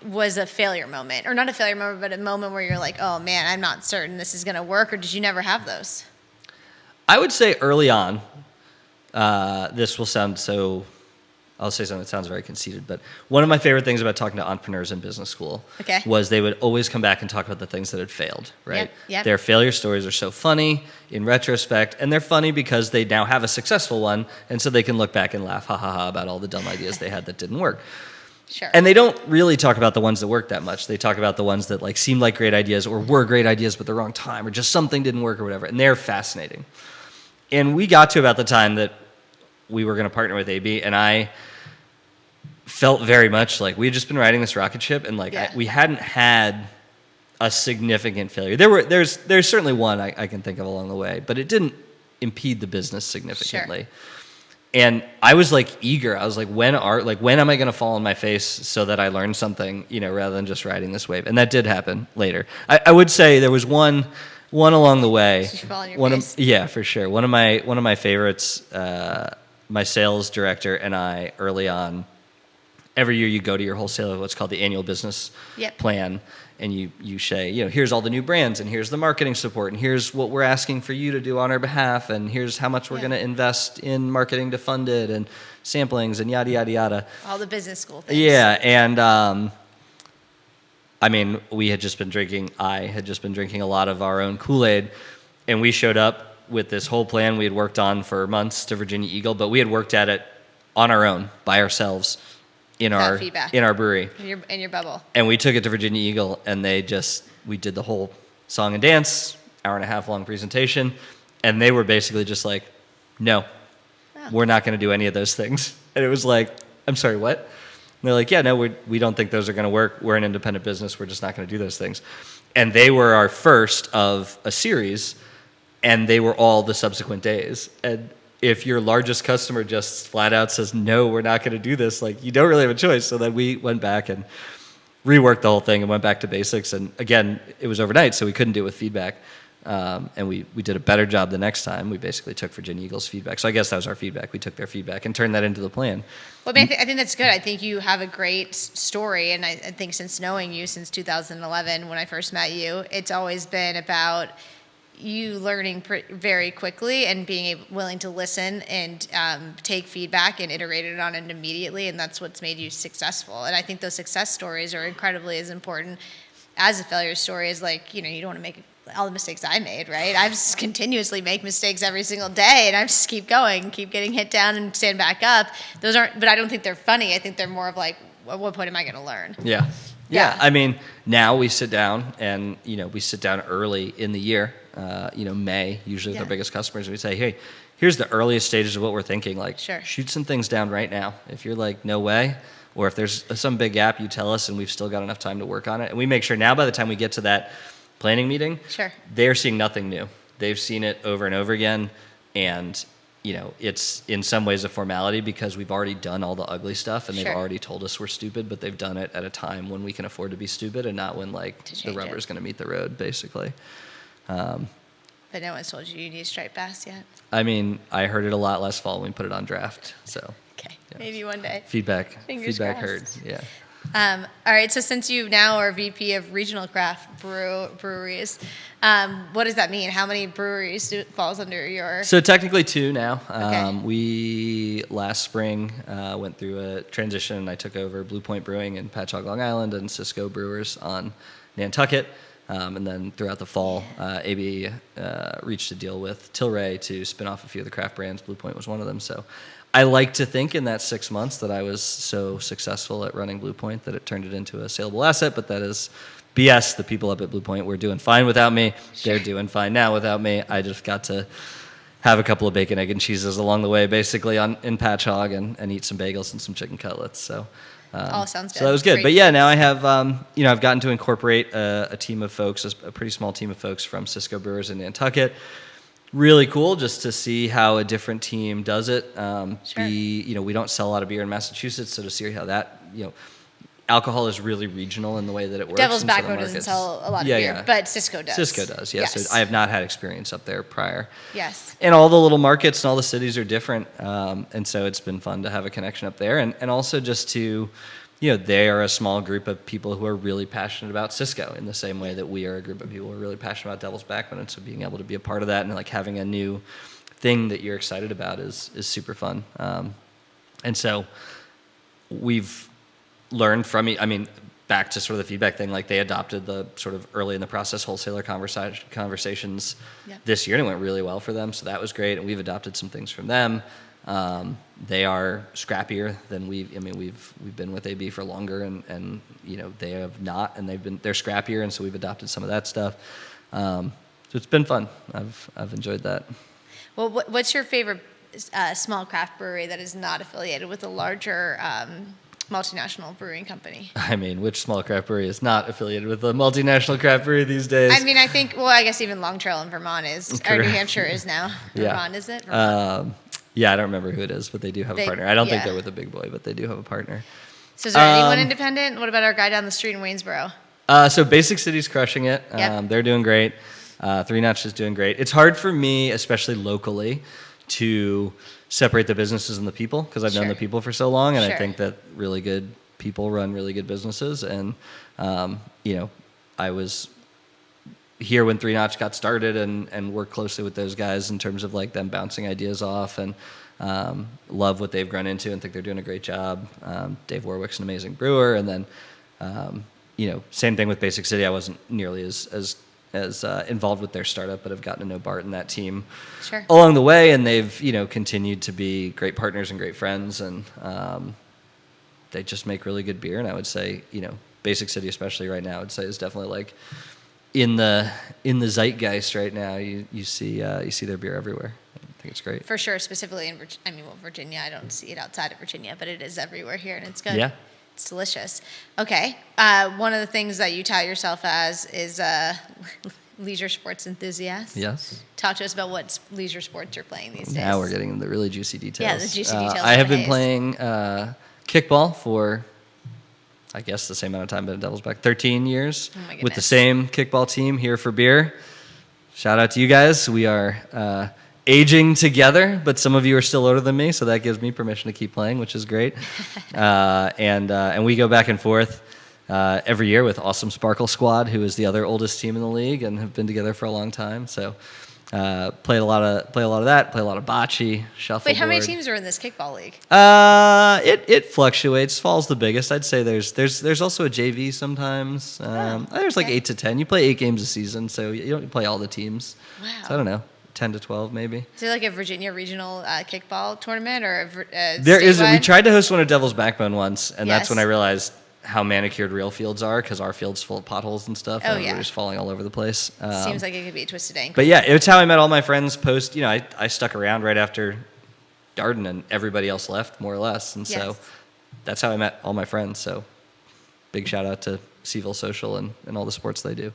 was a failure moment? Or not a failure moment, but a moment where you're like, oh man, I'm not certain this is going to work, or did you never have those? I would say early on, this will sound so... I'll say something that sounds very conceited, but one of my favorite things about talking to entrepreneurs in business school was they would always come back and talk about the things that had failed, right? Yep. Their failure stories are so funny in retrospect, and they're funny because they now have a successful one, and so they can look back and laugh, ha ha ha, about all the dumb ideas they had that didn't work. Sure. And they don't really talk about the ones that worked that much. They talk about the ones that seemed like great ideas or were great ideas but the wrong time or just something didn't work or whatever, and they're fascinating. And we got to about the time that we were going to partner with AB, and I felt very much like we had just been riding this rocket ship, and we hadn't had a significant failure. There's certainly one I can think of along the way, but it didn't impede the business significantly. Sure. And I was eager. I was like, when am I going to fall on my face so that I learn something, rather than just riding this wave? And that did happen later. I would say there was one along the way. Did you fall on your face? Yeah, for sure. One of my favorites. My sales director and I early on. Every year you go to your wholesaler, what's called the annual business plan, and you say, here's all the new brands, and here's the marketing support, and here's what we're asking for you to do on our behalf, and here's how much we're going to invest in marketing to fund it, and samplings, and yada, yada, yada. All the business school things. Yeah, and I had just been drinking a lot of our own Kool-Aid, and we showed up with this whole plan we had worked on for months to Virginia Eagle, but we had worked at it on our own, by ourselves, in our brewery. In your bubble. And we took it to Virginia Eagle, and we did the whole song and dance, hour-and-a-half long presentation, and they were basically just like, no, we're not going to do any of those things. And it was like, I'm sorry, what? And they're like, yeah, no, we don't think those are going to work. We're an independent business. We're just not going to do those things. And they were our first of a series, and they were all the subsequent days. And if your largest customer just flat out says, no, we're not going to do this, you don't really have a choice. So then we went back and reworked the whole thing and went back to basics. And again, it was overnight, so we couldn't do it with feedback. And we did a better job the next time. We basically took Virginia Eagle's feedback. So I guess that was our feedback. We took their feedback and turned that into the plan. Well, I think that's good. I think you have a great story. And I think since knowing you since 2011, when I first met you, it's always been about you learning very quickly and being willing to listen and take feedback and iterate it on it immediately, and that's what's made you successful. And I think those success stories are incredibly as important as a failure story. Is you don't want to make all the mistakes I made, right? I just continuously make mistakes every single day, and I just keep going, keep getting hit down and stand back up. Those aren't, but I don't think they're funny. I think they're more of at what point am I going to learn? Yeah. Now we sit down and, we sit down early in the year, May, usually with our biggest customers. We say, hey, here's the earliest stages of what we're thinking. Shoot some things down right now. If you're no way, or if there's some big gap, you tell us and we've still got enough time to work on it. And we make sure now by the time we get to that planning meeting, they're seeing nothing new. They've seen it over and over again. And it's in some ways a formality because we've already done all the ugly stuff and they've Sure. already told us we're stupid, but they've done it at a time when we can afford to be stupid and not when like To the change rubber's it. going to meet the road, basically. But no one's told you need striped bass yet. I mean, I heard it a lot last fall when we put it on draft. So Okay, yeah. maybe one day. Feedback Fingers heard. crossed. Yeah. All right, so since you now are VP of Regional Craft Breweries, what does that mean? How many breweries falls under your? So technically 2 now. Okay. We last spring went through a transition. I took over Blue Point Brewing in Patchogue, Long Island, and Cisco Brewers on Nantucket. And then throughout the fall, AB reached a deal with Tilray to spin off a few of the craft brands. Blue Point was one of them. So I like to think in that 6 months that I was so successful at running Blue Point that it turned it into a saleable asset, but that is BS. The people up at Blue Point were doing fine without me. Sure. They're doing fine now without me. I just got to have a couple of bacon, egg, and cheeses along the way, basically in Patchogue, and eat some bagels and some chicken cutlets. So, All sounds good. So that was good. Great. But yeah, now I have, I've gotten to incorporate a team of folks, a pretty small team of folks from Cisco Brewers in Nantucket. Really cool just to see how a different team does it. Sure. We don't sell a lot of beer in Massachusetts, so to see how that, alcohol is really regional in the way that it works. Devil's in some Backbone doesn't markets. sell a lot of Yeah, beer, yeah. but Cisco does. Cisco does, yeah. Yes. So I have not had experience up there prior. Yes. And all the little markets and all the cities are different. And so it's been fun to have a connection up there. And also just to, they are a small group of people who are really passionate about Cisco in the same way that we are a group of people who are really passionate about Devil's Backbone. And so being able to be a part of that and like having a new thing that you're excited about is super fun. And so we've learned from, back to sort of the feedback thing, like they adopted the sort of early in the process wholesaler conversations Yep. this year, and it went really well for them. So that was great, and we've adopted some things from them. They are scrappier than we've been with AB for longer, and they have not, and they're scrappier, and so we've adopted some of that stuff. So it's been fun. I've enjoyed that. Well, what's your favorite small craft brewery that is not affiliated with a larger multinational brewing company? Which small craft brewery is not affiliated with a multinational craft brewery these days? I think, I guess even Long Trail in Vermont is, or New Correct. Hampshire is now. Yeah. Vermont, is it? Vermont. Yeah, I don't remember who it is, but they do have a partner. I don't think yeah. they're with a big boy, but they do have a partner. So is there anyone independent? What about our guy down the street in Waynesboro? So Basic City's crushing it. Yep. They're doing great. Three Notch is doing great. It's hard for me, especially locally, to separate the businesses and the people because I've known Sure. the people for so long, and Sure. I think that really good people run really good businesses. And I was here when Three Notch got started and worked closely with those guys in terms of like them bouncing ideas off, and love what they've grown into and think they're doing a great job. Dave Warwick's an amazing brewer, and then same thing with Basic City. I wasn't nearly as involved with their startup, but I've gotten to know Bart and that team Sure. along the way, and they've continued to be great partners and great friends, and they just make really good beer. And I would say Basic City, especially right now, I would say is definitely like in the zeitgeist right now. You see their beer everywhere. I think it's great. For sure, specifically in Virginia. I don't see it outside of Virginia, but it is everywhere here, and it's good. Yeah. It's delicious. Okay. One of the things that you tout yourself as is leisure sports enthusiast. Yes. Talk to us about what leisure sports you're playing these days. Now we're getting into the really juicy details. Yeah, the juicy details. I have been Hayes. playing kickball for, I guess, the same amount of time been at Devil's Back, 13 years, Oh my with the goodness. same kickball team here for beer. Shout out to you guys. We are aging together, but some of you are still older than me, so that gives me permission to keep playing, which is great. And we go back and forth every year with Awesome Sparkle Squad, who is the other oldest team in the league and have been together for a long time. So play a lot of that. Play a lot of bocce, shuffleboard. Wait, how many teams are in this kickball league? It fluctuates. Fall's the biggest. I'd say there's also a JV sometimes. There's like okay. 8 to 10. You play 8 games a season, so you don't play all the teams. Wow. So I don't know, 10 to 12 maybe. Is there like a Virginia regional kickball tournament or There is. We statewide? tried to host one at Devil's Backbone once, and that's Yes. when I realized how manicured real fields are, because our field's full of potholes and stuff. Oh, and yeah. we're just falling all over the place. Seems like it could be a twisted ankle. But yeah, it's how I met all my friends post. I stuck around right after Darden, and everybody else left, more or less. And so Yes. that's how I met all my friends. So big shout out to CVille Social and all the sports they do.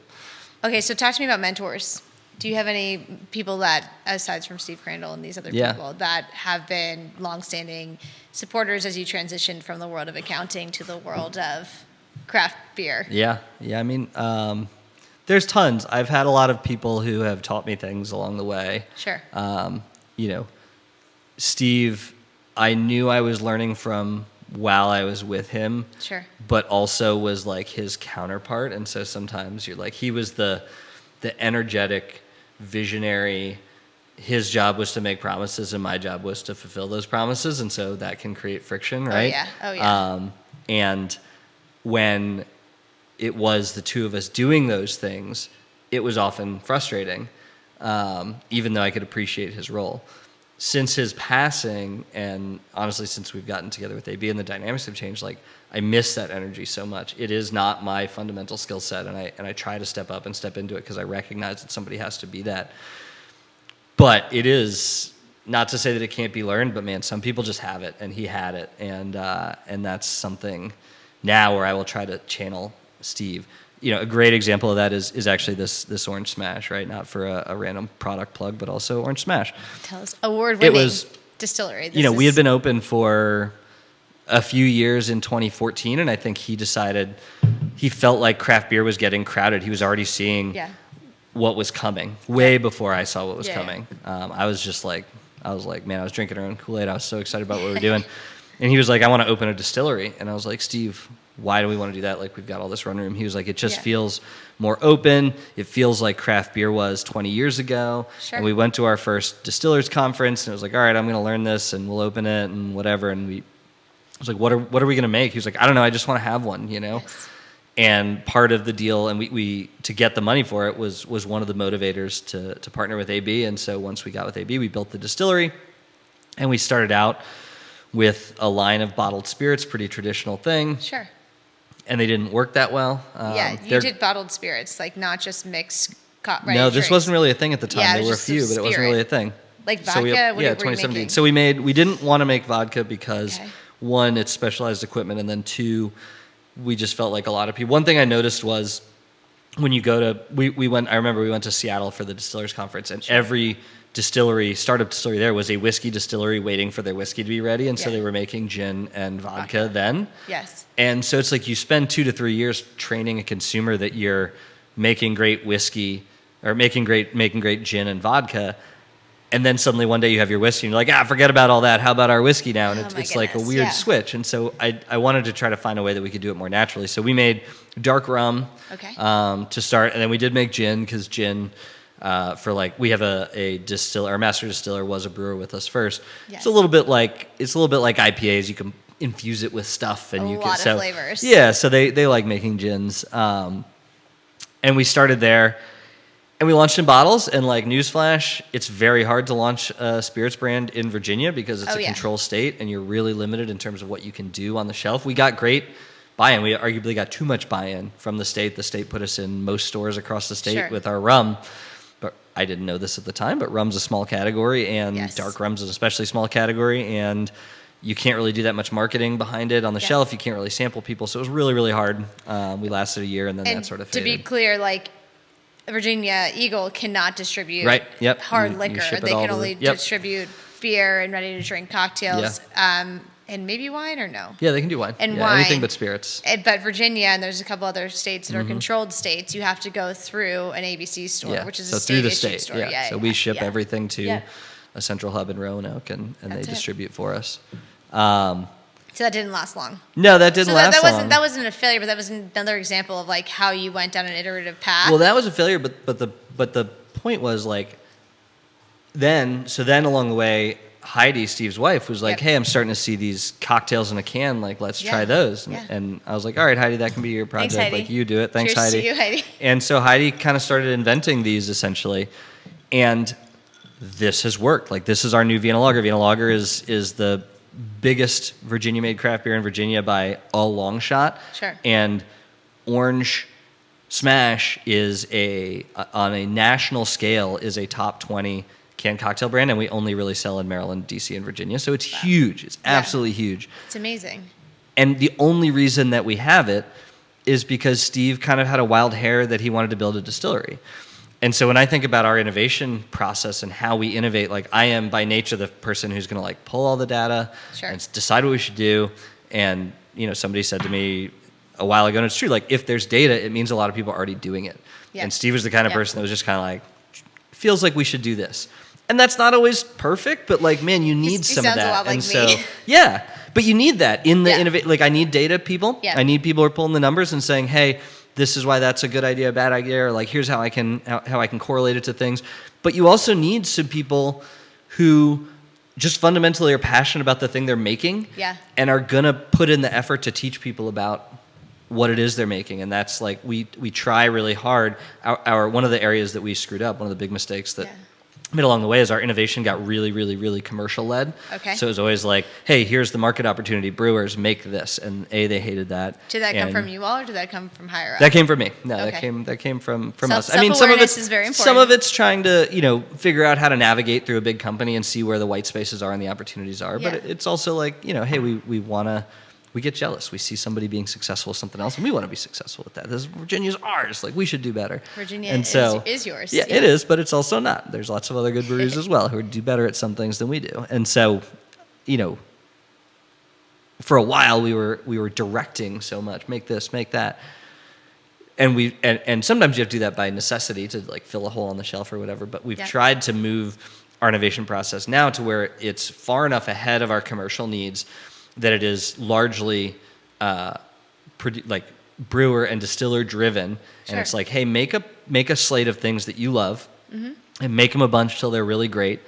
Okay, so talk to me about mentors. Do you have any people that, aside from Steve Crandall and these other people, that have been longstanding supporters as you transitioned from the world of accounting to the world of craft beer? Yeah. I mean, there's tons. I've had a lot of people who have taught me things along the way. Sure. Steve, I knew I was learning from while I was with him. Sure. But also was like his counterpart, and so sometimes you're like, he was the energetic, visionary. His job was to make promises, and my job was to fulfill those promises, and so that can create friction, right? Oh yeah. And when it was the two of us doing those things, it was often frustrating, even though I could appreciate his role. Since his passing, and honestly, since we've gotten together with AB and the dynamics have changed, like, I miss that energy so much. It is not my fundamental skill set, and I try to step up and step into it because I recognize that somebody has to be that. But it is not to say that it can't be learned, but man, some people just have it, and he had it, and that's something now where I will try to channel Steve. A great example of that is actually this Orange Smash, right? Not for a random product plug, but also Orange Smash. Tell us, award-winning distillery. We had been open for a few years in 2014, and I think he felt like craft beer was getting crowded. He was already seeing what was coming way before I saw what was coming. I was like, man, I was drinking our own Kool-Aid. I was so excited about what we were doing. And he was like, I want to open a distillery. And I was like, Steve, why do we want to do that? Like, we've got all this run room. He was like, it just feels more open. It feels like craft beer was 20 years ago. Sure. And we went to our first distillers conference, and it was like, all right, I'm going to learn this, and we'll open it and whatever. And I was like, what are we going to make? He was like, I don't know. I just want to have one, Yes. And part of the deal, and we to get the money for it, was one of the motivators to partner with AB. And so once we got with AB, we built the distillery, and we started out with a line of bottled spirits, pretty traditional thing. Sure. And they didn't work that well. You did bottled spirits, like not just mixed No, this wasn't really a thing at the time. There were a few, but it wasn't really a thing. Like vodka? What 2017. So we didn't want to make vodka because, one, it's specialized equipment, and then two, we just felt like a lot of people. One thing I noticed was when you go to, I remember we went to Seattle for the Distillers Conference, and every startup distillery there was a whiskey distillery waiting for their whiskey to be ready, and so they were making gin and vodka then. Yes. And so it's like you spend 2 to 3 years training a consumer that you're making great whiskey or making great gin and vodka, and then suddenly one day you have your whiskey and you're like, forget about all that. How about our whiskey now? And it's like a weird switch. And so I wanted to try to find a way that we could do it more naturally. So we made dark rum to start, and then we did make gin because gin. We have a distiller. Our master distiller was a brewer with us first. Yes. It's a little bit like IPAs. You can infuse it with stuff, and a lot of flavors. Yeah, so they like making gins, and we started there, and we launched in bottles. And like newsflash, it's very hard to launch a spirits brand in Virginia because it's a control state, and you're really limited in terms of what you can do on the shelf. We got great buy-in. We arguably got too much buy-in from the state. The state put us in most stores across the state with our rum. I didn't know this at the time, but rum's a small category, and dark rum's an especially small category, and you can't really do that much marketing behind it on the shelf. You can't really sample people, so it was really, really hard. We lasted a year, and then that sort of faded. To be clear, like, Virginia Eagle cannot distribute hard liquor. They can only distribute beer and ready-to-drink cocktails. And maybe wine, or no? Yeah, they can do wine. And wine. Anything but spirits. But Virginia, and there's a couple other states that are controlled states, you have to go through an ABC store, which is a state-issued store. So we ship everything to a central hub in Roanoke, and they distribute for us. So that didn't last long. No, that didn't last long. That wasn't a failure, but that was another example of like how you went down an iterative path. Well, that was a failure, but the point was like, then along the way, Heidi, Steve's wife, was like, hey, I'm starting to see these cocktails in a can. Like, let's try those. And I was like, all right, Heidi, that can be your project. Thanks, Heidi. Like, you do it. Thanks, Cheers Heidi. To you, Heidi. And so Heidi kind of started inventing these, essentially. And this has worked. Like, this is our new Vienna Lager. Vienna Lager is the biggest Virginia-made craft beer in Virginia by a long shot. Sure. And Orange Smash is on a national scale, is a top 20 canned cocktail brand, and we only really sell in Maryland, DC, and Virginia. So it's huge. It's absolutely huge. It's amazing. And the only reason that we have it is because Steve kind of had a wild hair that he wanted to build a distillery. And so when I think about our innovation process and how we innovate, like I am by nature the person who's going to like pull all the data and decide what we should do. And, somebody said to me a while ago, and it's true, like if there's data, it means a lot of people are already doing it. Yeah. And Steve was the kind of person that was just kind of like, feels like we should do this. And that's not always perfect, but like, man, you need some of that. Sounds a lot like and so, me. yeah, but you need that in the innovate. Like I need data people. Yeah. I need people who are pulling the numbers and saying, hey, this is why that's a good idea, a bad idea, or like here's how I can correlate it to things. But you also need some people who just fundamentally are passionate about the thing they're making, and are gonna put in the effort to teach people about what it is they're making. And that's like we try really hard. Our one of the areas that we screwed up, one of the big mistakes that made along the way is our innovation got really, really, really commercial led. Okay. So it was always like, hey, here's the market opportunity. Brewers, make this. And they hated that. Did that come from you all, or did that come from higher up? That came from me. No, that came from us. I mean, some of it's is very important. Some of it's trying to figure out how to navigate through a big company and see where the white spaces are and the opportunities are. But it's also like hey, we get jealous. We see somebody being successful with something else, and we want to be successful with that. Virginia's ours. Like, we should do better. Virginia is yours. Yeah, it is, but it's also not. There's lots of other good breweries as well who do better at some things than we do. And so, for a while we were directing so much. Make this, make that. And sometimes you have to do that by necessity to like fill a hole on the shelf or whatever. But we've tried to move our innovation process now to where it's far enough ahead of our commercial needs that it is largely like brewer and distiller driven. And it's like, hey, make a slate of things that you love and make them a bunch till they're really great.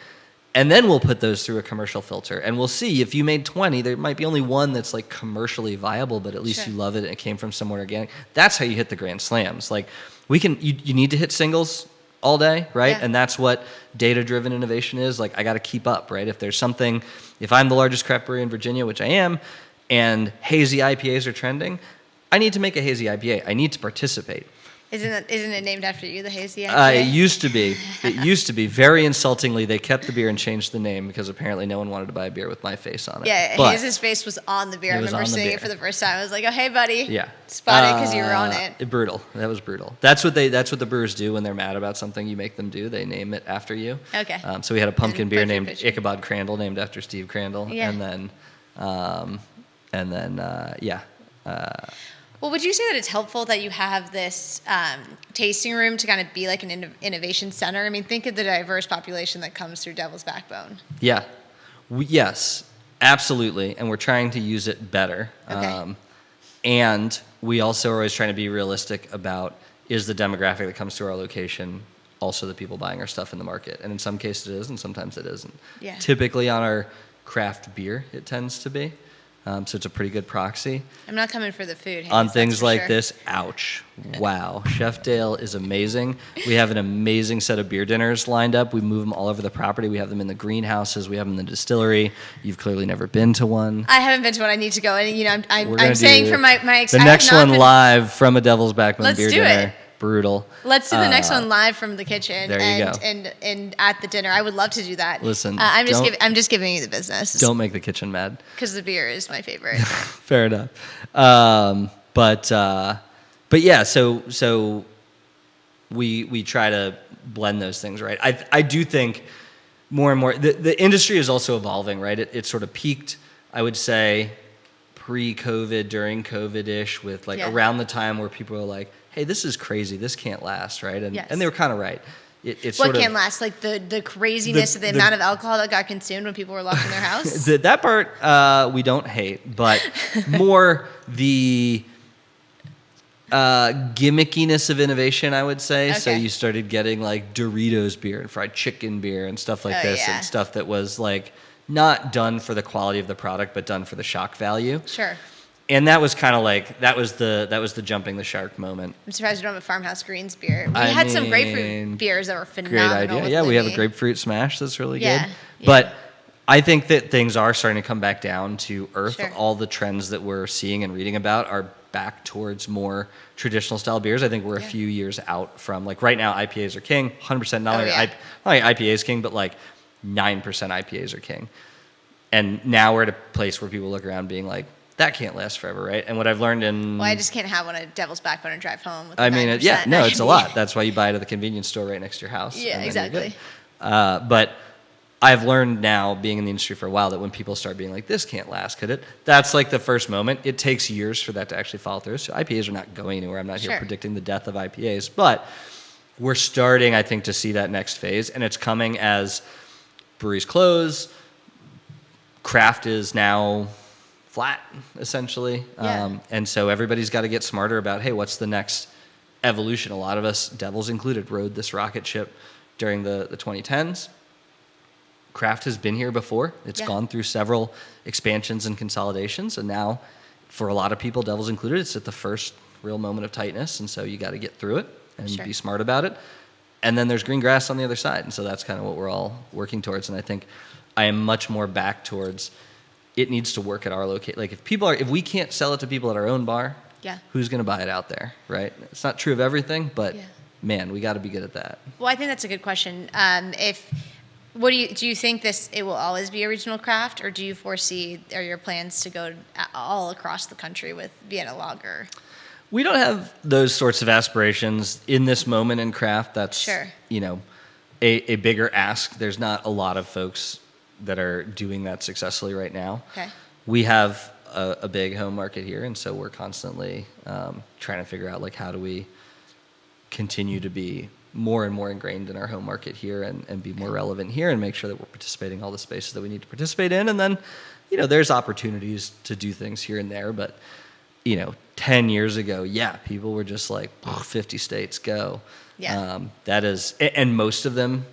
And then we'll put those through a commercial filter. And we'll see if you made 20, there might be only one that's like commercially viable, but at least you love it and it came from somewhere organic. That's how you hit the grand slams. Like you need to hit singles all day, right? Yeah. And that's what data-driven innovation is. Like, I got to keep up, right? If I'm the largest craft brewery in Virginia, which I am, and hazy IPAs are trending, I need to make a hazy IPA. I need to participate. Isn't it named after you, the hazy IPA? It used to be. It used to be. Very insultingly, they kept the beer and changed the name because apparently no one wanted to buy a beer with my face on it. Yeah, Hazy's face was on the beer. I remember seeing it for the first time. I was like, "Oh, hey, buddy." Yeah. Spot it because you were on it. Brutal. That was brutal. That's what the brewers do when they're mad about something you make them do. They name it after you. Okay. So we had a pumpkin beer named Ichabod Crandall, named after Steve Crandall. Yeah. And then well, would you say that it's helpful that you have this tasting room to kind of be like an innovation center? I mean, think of the diverse population that comes through Devil's Backbone. Yeah. Yes, absolutely. And we're trying to use it better. Okay. And we also are always trying to be realistic about, is the demographic that comes to our location also the people buying our stuff in the market? And in some cases it is, and sometimes it isn't. Yeah. Typically on our craft beer, it tends to be. So it's a pretty good proxy. I'm not coming for the food. On things like this, ouch. Wow. Chef Dale is amazing. We have an amazing set of beer dinners lined up. We move them all over the property. We have them in the greenhouses. We have them in the distillery. You've clearly never been to one. I haven't been to one. I need to go. And, I'm saying from my experience. The next one live from a Devil's Backbone beer dinner. Let's do it. Brutal. Let's do the next one live from the kitchen. There you go. And at the dinner. I would love to do that. Listen, I'm just giving you the business. Don't make the kitchen mad. Because the beer is my favorite. Fair enough. But yeah. So we try to blend those things, right? I do think more and more the industry is also evolving, right? It sort of peaked, I would say, pre-COVID, during COVID-ish, with around the time where people were like, hey, this is crazy, this can't last, right? And they were kind of right. What can't last? Like the craziness of the amount of alcohol that got consumed when people were locked in their house? That part we don't hate, but more the gimmickiness of innovation, I would say. Okay. So you started getting like Doritos beer and fried chicken beer and stuff like this, and stuff that was like not done for the quality of the product, but done for the shock value. Sure. And that was kind of like that was the jumping the shark moment. I'm surprised you don't have a Farmhouse Greens beer. We had some grapefruit beers that were phenomenal. Great idea. Yeah, we have a grapefruit smash that's really good. Yeah. But I think that things are starting to come back down to earth. Sure. All the trends that we're seeing and reading about are back towards more traditional style beers. I think we're a few years out from, like, right now IPAs are king. 100% not only IPA is king, but like 9% IPAs are king. And now we're at a place where people look around being like, that can't last forever, right? And what I've learned in... Well, I just can't have one at Devil's Backbone and drive home with I mean, 9%. no, it's a lot. That's why you buy it at the convenience store right next to your house. Yeah, and then you're exactly. good. But I've learned now, being in the industry for a while, that when people start being like, this can't last, could it? That's like the first moment. It takes years for that to actually follow through. So IPAs are not going anywhere. I'm not here predicting the death of IPAs. But we're starting, I think, to see that next phase. And it's coming as breweries close. Craft is now flat, essentially. Yeah. And so everybody's got to get smarter about, hey, what's the next evolution? A lot of us, Devils included, rode this rocket ship during the 2010s. Craft has been here before. It's gone through several expansions and consolidations. And now, for a lot of people, Devils included, it's at the first real moment of tightness. And so you got to get through it and be smart about it. And then there's green grass on the other side. And so that's kind of what we're all working towards. And I think I am much more back towards it needs to work at our location. Like if we can't sell it to people at our own bar, who's going to buy it out there, right? It's not true of everything, but man, we got to be good at that. Well, I think that's a good question. Do you think it will always be a regional craft, or do you foresee, or your plans to go all across the country with Vienna Lager? We don't have those sorts of aspirations in this moment in craft. That's a bigger ask. There's not a lot of folks that are doing that successfully right now. Okay. We have a big home market here, and so we're constantly trying to figure out, like, how do we continue to be more and more ingrained in our home market here and be more relevant here and make sure that we're participating in all the spaces that we need to participate in. And then, there's opportunities to do things here and there. But, 10 years ago, people were just like, 50 states, go. Yeah. That is, and most of them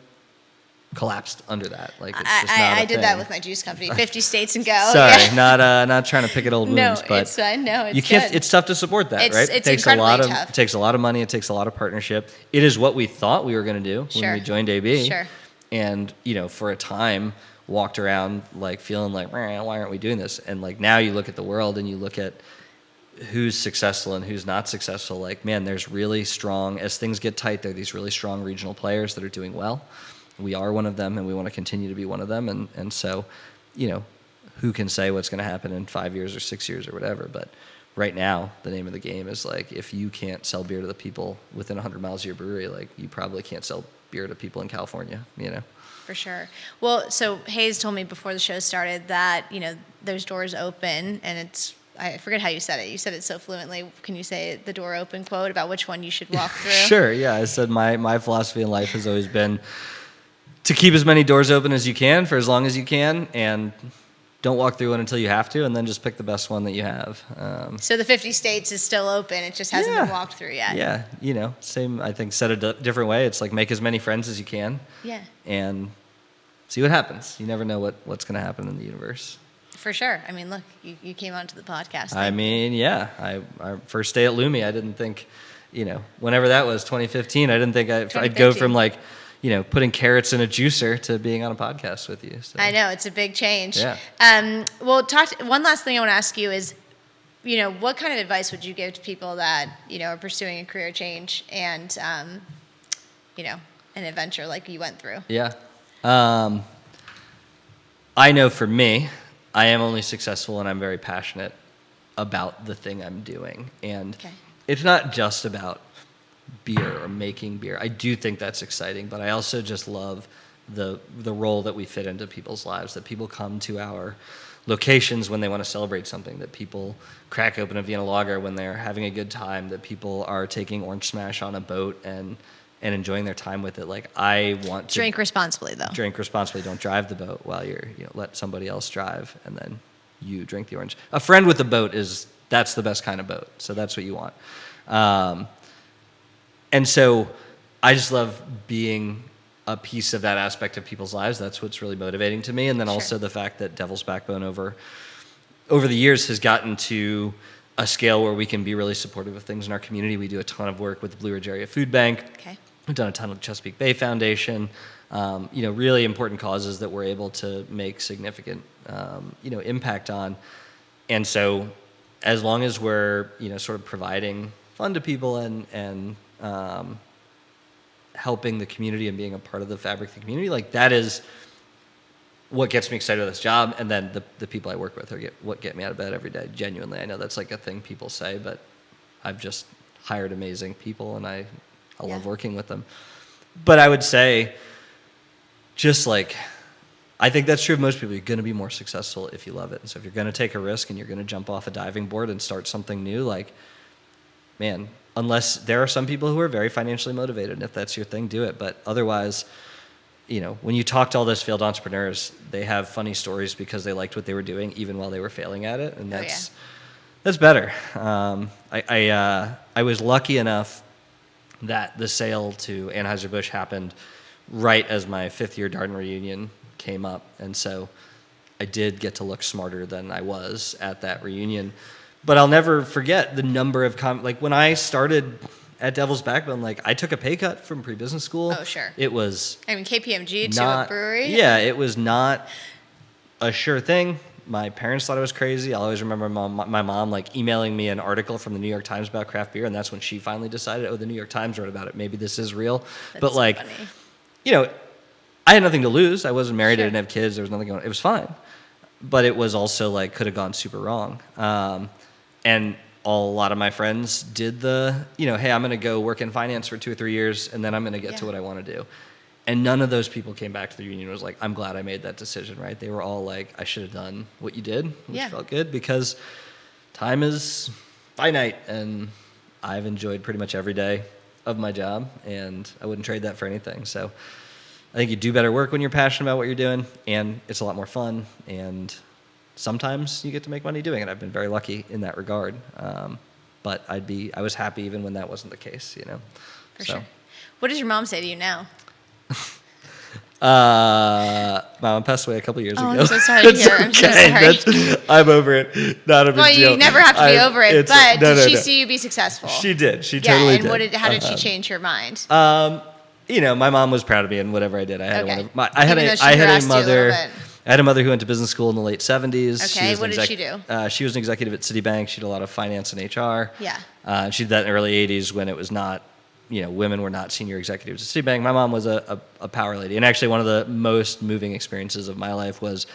collapsed under that. Like, it's just not I a did thing. that with my juice company. 50 states and go. Sorry, not trying to pick at old wounds, but it's fine. No, it's you can't. good. It's tough to support that, right? It's incredibly tough. It takes a lot of money. It takes a lot of partnership. It is what we thought we were going to do when we joined AB. Sure. And for a time, walked around like feeling like, why aren't we doing this? And like now you look at the world and you look at who's successful and who's not successful. Like, man, there's really strong, as things get tight, there are these really strong regional players that are doing well. We are one of them, and we want to continue to be one of them. And so, who can say what's going to happen in 5 years or 6 years or whatever? But right now, the name of the game is, like, if you can't sell beer to the people within 100 miles of your brewery, like, you probably can't sell beer to people in California, For sure. Well, so Hayes told me before the show started that, there's doors open, and I forget how you said it. You said it so fluently. Can you say the door open quote about which one you should walk through? Sure, yeah. I said my philosophy in life has always been to keep as many doors open as you can for as long as you can, and don't walk through one until you have to, and then just pick the best one that you have. So the 50 states is still open. It just hasn't been walked through yet. Yeah, same, I think, said a different way. It's like make as many friends as you can. Yeah. And see what happens. You never know what's going to happen in the universe. For sure. I mean, look, you came onto the podcast. I mean, our first day at Lumi, I didn't think, whenever that was, 2015, I didn't think I'd go from like, putting carrots in a juicer to being on a podcast with you. So. I know, it's a big change. Yeah. Well, one last thing I want to ask you is, what kind of advice would you give to people that, are pursuing a career change and, an adventure like you went through? Yeah. I know for me, I am only successful and I'm very passionate about the thing I'm doing. And it's not just about beer or making beer. I do think that's exciting, but I also just love the role that we fit into people's lives, that people come to our locations when they want to celebrate something, that people crack open a Vienna Lager when they're having a good time, that people are taking Orange Smash on a boat and enjoying their time with it. Like, I want to drink responsibly, though. Drink responsibly. Don't drive the boat while you're, let somebody else drive and then you drink the orange. A friend with a boat that's the best kind of boat. So that's what you want. And so I just love being a piece of that aspect of people's lives. That's what's really motivating to me. And then also the fact that Devil's Backbone over the years has gotten to a scale where we can be really supportive of things in our community. We do a ton of work with the Blue Ridge Area Food Bank. Okay. We've done a ton with Chesapeake Bay Foundation, really important causes that we're able to make significant, impact on. And so as long as we're, sort of providing fun to people and helping the community and being a part of the fabric of the community, like, that is what gets me excited about this job, and then the people I work with are what get me out of bed every day. Genuinely, I know that's like a thing people say, but I've just hired amazing people, and I love working with them. But I would say, just like, I think that's true of most people. You're going to be more successful if you love it. And so if you're going to take a risk and you're going to jump off a diving board and start something new, like, man, unless there are some people who are very financially motivated, and if that's your thing, do it. But otherwise, you know, when you talk to all those failed entrepreneurs, they have funny stories because they liked what they were doing even while they were failing at it, and that's better. I was lucky enough that the sale to Anheuser-Busch happened right as my 5th-year Darden reunion came up, and so I did get to look smarter than I was at that reunion. But I'll never forget the number of like when I started at Devil's Backbone, like I took a pay cut from pre-business school. Oh, sure. It was KPMG to a brewery. Yeah, it was not a sure thing. My parents thought it was crazy. I'll always remember my mom like emailing me an article from the New York Times about craft beer, and that's when she finally decided, oh, the New York Times wrote about it. Maybe this is real. That's but like, funny. you know, I had nothing to lose. I wasn't married. I didn't have kids. There was nothing going on. It was fine. But it was also like could have gone super wrong. And a lot of my friends did hey, I'm going to go work in finance for 2 or 3 years, and then I'm going to get to what I want to do. And none of those people came back to the reunion and was like, I'm glad I made that decision, right? They were all like, I should have done what you did, which felt good, because time is finite, and I've enjoyed pretty much every day of my job, and I wouldn't trade that for anything. So I think you do better work when you're passionate about what you're doing, and it's a lot more fun, and sometimes you get to make money doing it. I've been very lucky in that regard. But I was happy even when that wasn't the case, you know. For sure. What does your mom say to you now? Mom passed away a couple years ago. I'm so sorry to hear. I'm so sorry. I'm over it. Not a big deal. Well, you never have to be over it, but did she see you be successful? She did. She totally did. And how did she change her mind? You know, my mom was proud of me in whatever I did. I had I had a mother who went to business school in the late 70s. Okay, what did she do? She was an executive at Citibank. She did a lot of finance and HR. Yeah. She did that in the early 80s when it was not, women were not senior executives at Citibank. My mom was a power lady. And actually one of the most moving experiences of my life was,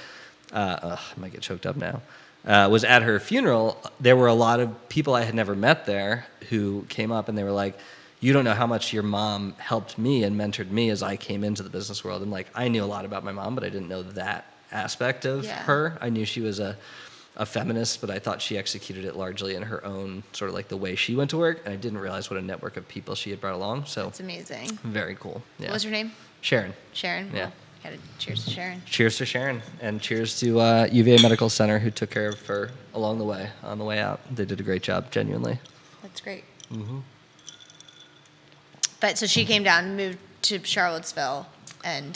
I might get choked up now, was at her funeral. There were a lot of people I had never met there who came up and they were like, you don't know how much your mom helped me and mentored me as I came into the business world. And like, I knew a lot about my mom, but I didn't know that aspect of her. I knew she was a feminist, but I thought she executed it largely in her own sort of like the way she went to work. And I didn't realize what a network of people she had brought along. So that's amazing. Very cool. Yeah. What was her name? Sharon. Sharon? Yeah. Well, cheers to Sharon. Cheers to Sharon. And cheers to UVA Medical Center, who took care of her along the way, on the way out. They did a great job, genuinely. That's great. Mm-hmm. But so she came down and moved to Charlottesville, and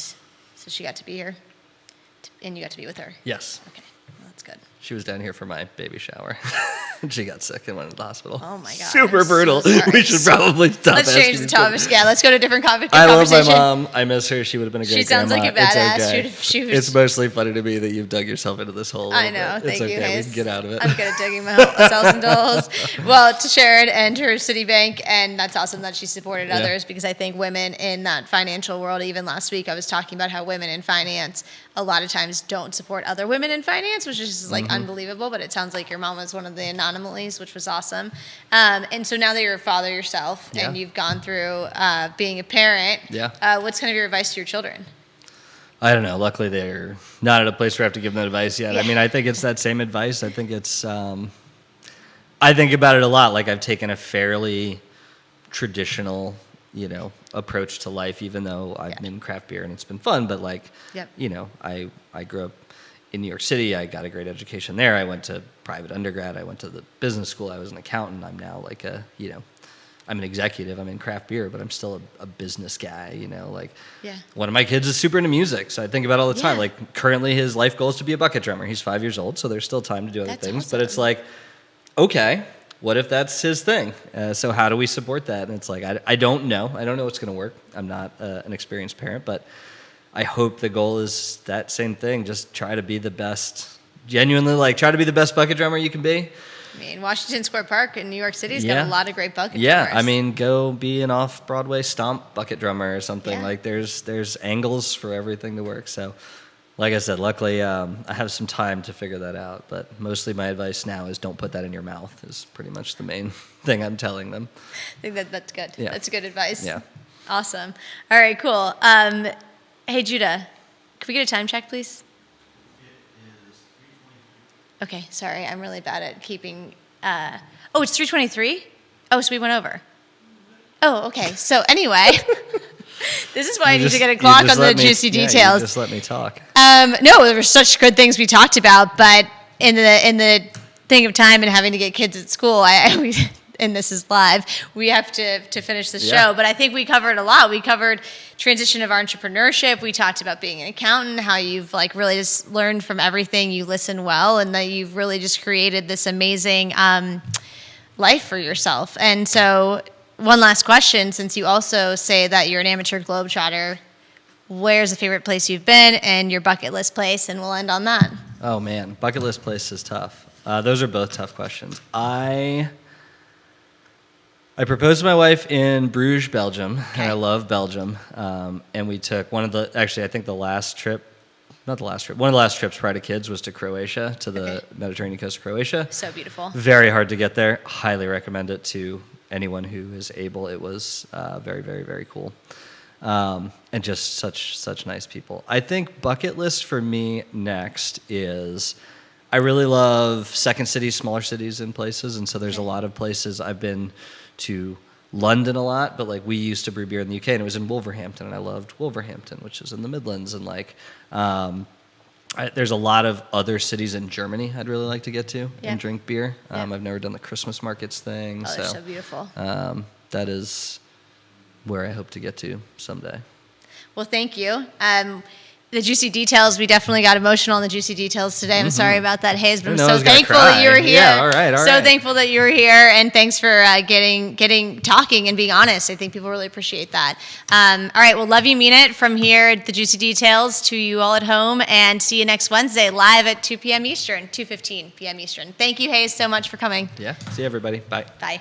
so she got to be here, and you got to be with her. Yes. Okay, well, that's good. She was down here for my baby shower. She got sick and went to the hospital. Oh my God. Super brutal. So we should probably stop. Let's change the topic. Yeah, let's go to a different conversation. I love my mom. I miss her. She would have been a great grandma. She sounds like a badass. It's okay. It's mostly funny to me that you've dug yourself into this hole. I know. It's Thank you, okay. guys. We can get out of it. I'm good at digging myself into holes. Well, to Sharon and her Citibank, and that's awesome that she supported others, because I think women in that financial world, even last week, I was talking about how women in finance a lot of times don't support other women in finance, which is just like unbelievable. But it sounds like your mom was one of the anomalies, which was awesome. And so now that you're a father yourself and you've gone through being a parent, what's kind of your advice to your children? I don't know. Luckily, they're not at a place where I have to give them advice yet. Yeah. I mean, I think it's that same advice. I think it's, I think about it a lot. Like I've taken a fairly traditional, approach to life, even though I've been craft beer and it's been fun. But like, I grew up in New York City. I got a great education there. I went to private undergrad. I went to the business school. I was an accountant. I'm now like I'm an executive. I'm in craft beer, but I'm still a business guy, One of my kids is super into music, so I think about it all the time. Like currently his life goal is to be a bucket drummer. He's 5 years old, so there's still time to do other things. Awesome. But it's like, okay, what if that's his thing? So how do we support that? And it's like, I don't know. I don't know what's going to work. I'm not an experienced parent, but I hope the goal is that same thing. Just try to be the best, genuinely, try to be the best bucket drummer you can be. I mean, Washington Square Park in New York City's got a lot of great bucket drummers. Yeah, I mean, go be an off-Broadway stomp bucket drummer or something. Like there's angles for everything to work. So Like I said, luckily I have some time to figure that out. But mostly my advice now is don't put that in your mouth is pretty much the main thing I'm telling them. I think that's good. Yeah. That's good advice. Yeah. Awesome. All right, cool. Hey, Judah, can we get a time check, please? It is 3:23. Okay, sorry. I'm really bad at keeping... oh, it's 3:23? Oh, so we went over. Oh, okay. So anyway... This is why I need to get a clock on the juicy details. Yeah, you just let me talk. No, there were such good things we talked about, but in the thing of time and having to get kids at school, and this is live, we have to finish the show. But I think we covered a lot. We covered transition of entrepreneurship. We talked about being an accountant, how you've like really just learned from everything. You listen well, and that you've really just created this amazing life for yourself. And so, one last question, since you also say that you're an amateur globetrotter, where's the favorite place you've been and your bucket list place? And we'll end on that. Oh, man. Bucket list place is tough. Those are both tough questions. I proposed to my wife in Bruges, Belgium, and I love Belgium. And we took one of the last trips prior to kids was to Croatia, to the Mediterranean coast of Croatia. So beautiful. Very hard to get there. Highly recommend it to anyone who is able. It was very, very, very cool. And just such nice people. I think bucket list for me next is I really love second cities, smaller cities and places. And so there's a lot of places. I've been to London a lot, but like we used to brew beer in the UK and it was in Wolverhampton, and I loved Wolverhampton, which is in the Midlands. And like there's a lot of other cities in Germany I'd really like to get to and drink beer. I've never done the Christmas markets thing. Oh, they're so beautiful. That is where I hope to get to someday. Well, thank you. The juicy details, we definitely got emotional on the juicy details today. I'm sorry about that, Hayes, but I'm so thankful that you were here. Yeah, all right. So thankful that you were here, and thanks for getting talking and being honest. I think people really appreciate that. All right, well, love you, mean it, from here at the Juicy Details to you all at home, and see you next Wednesday live at 2 p.m. Eastern, 2:15 p.m. Eastern. Thank you, Hayes, so much for coming. Yeah, see everybody. Bye. Bye.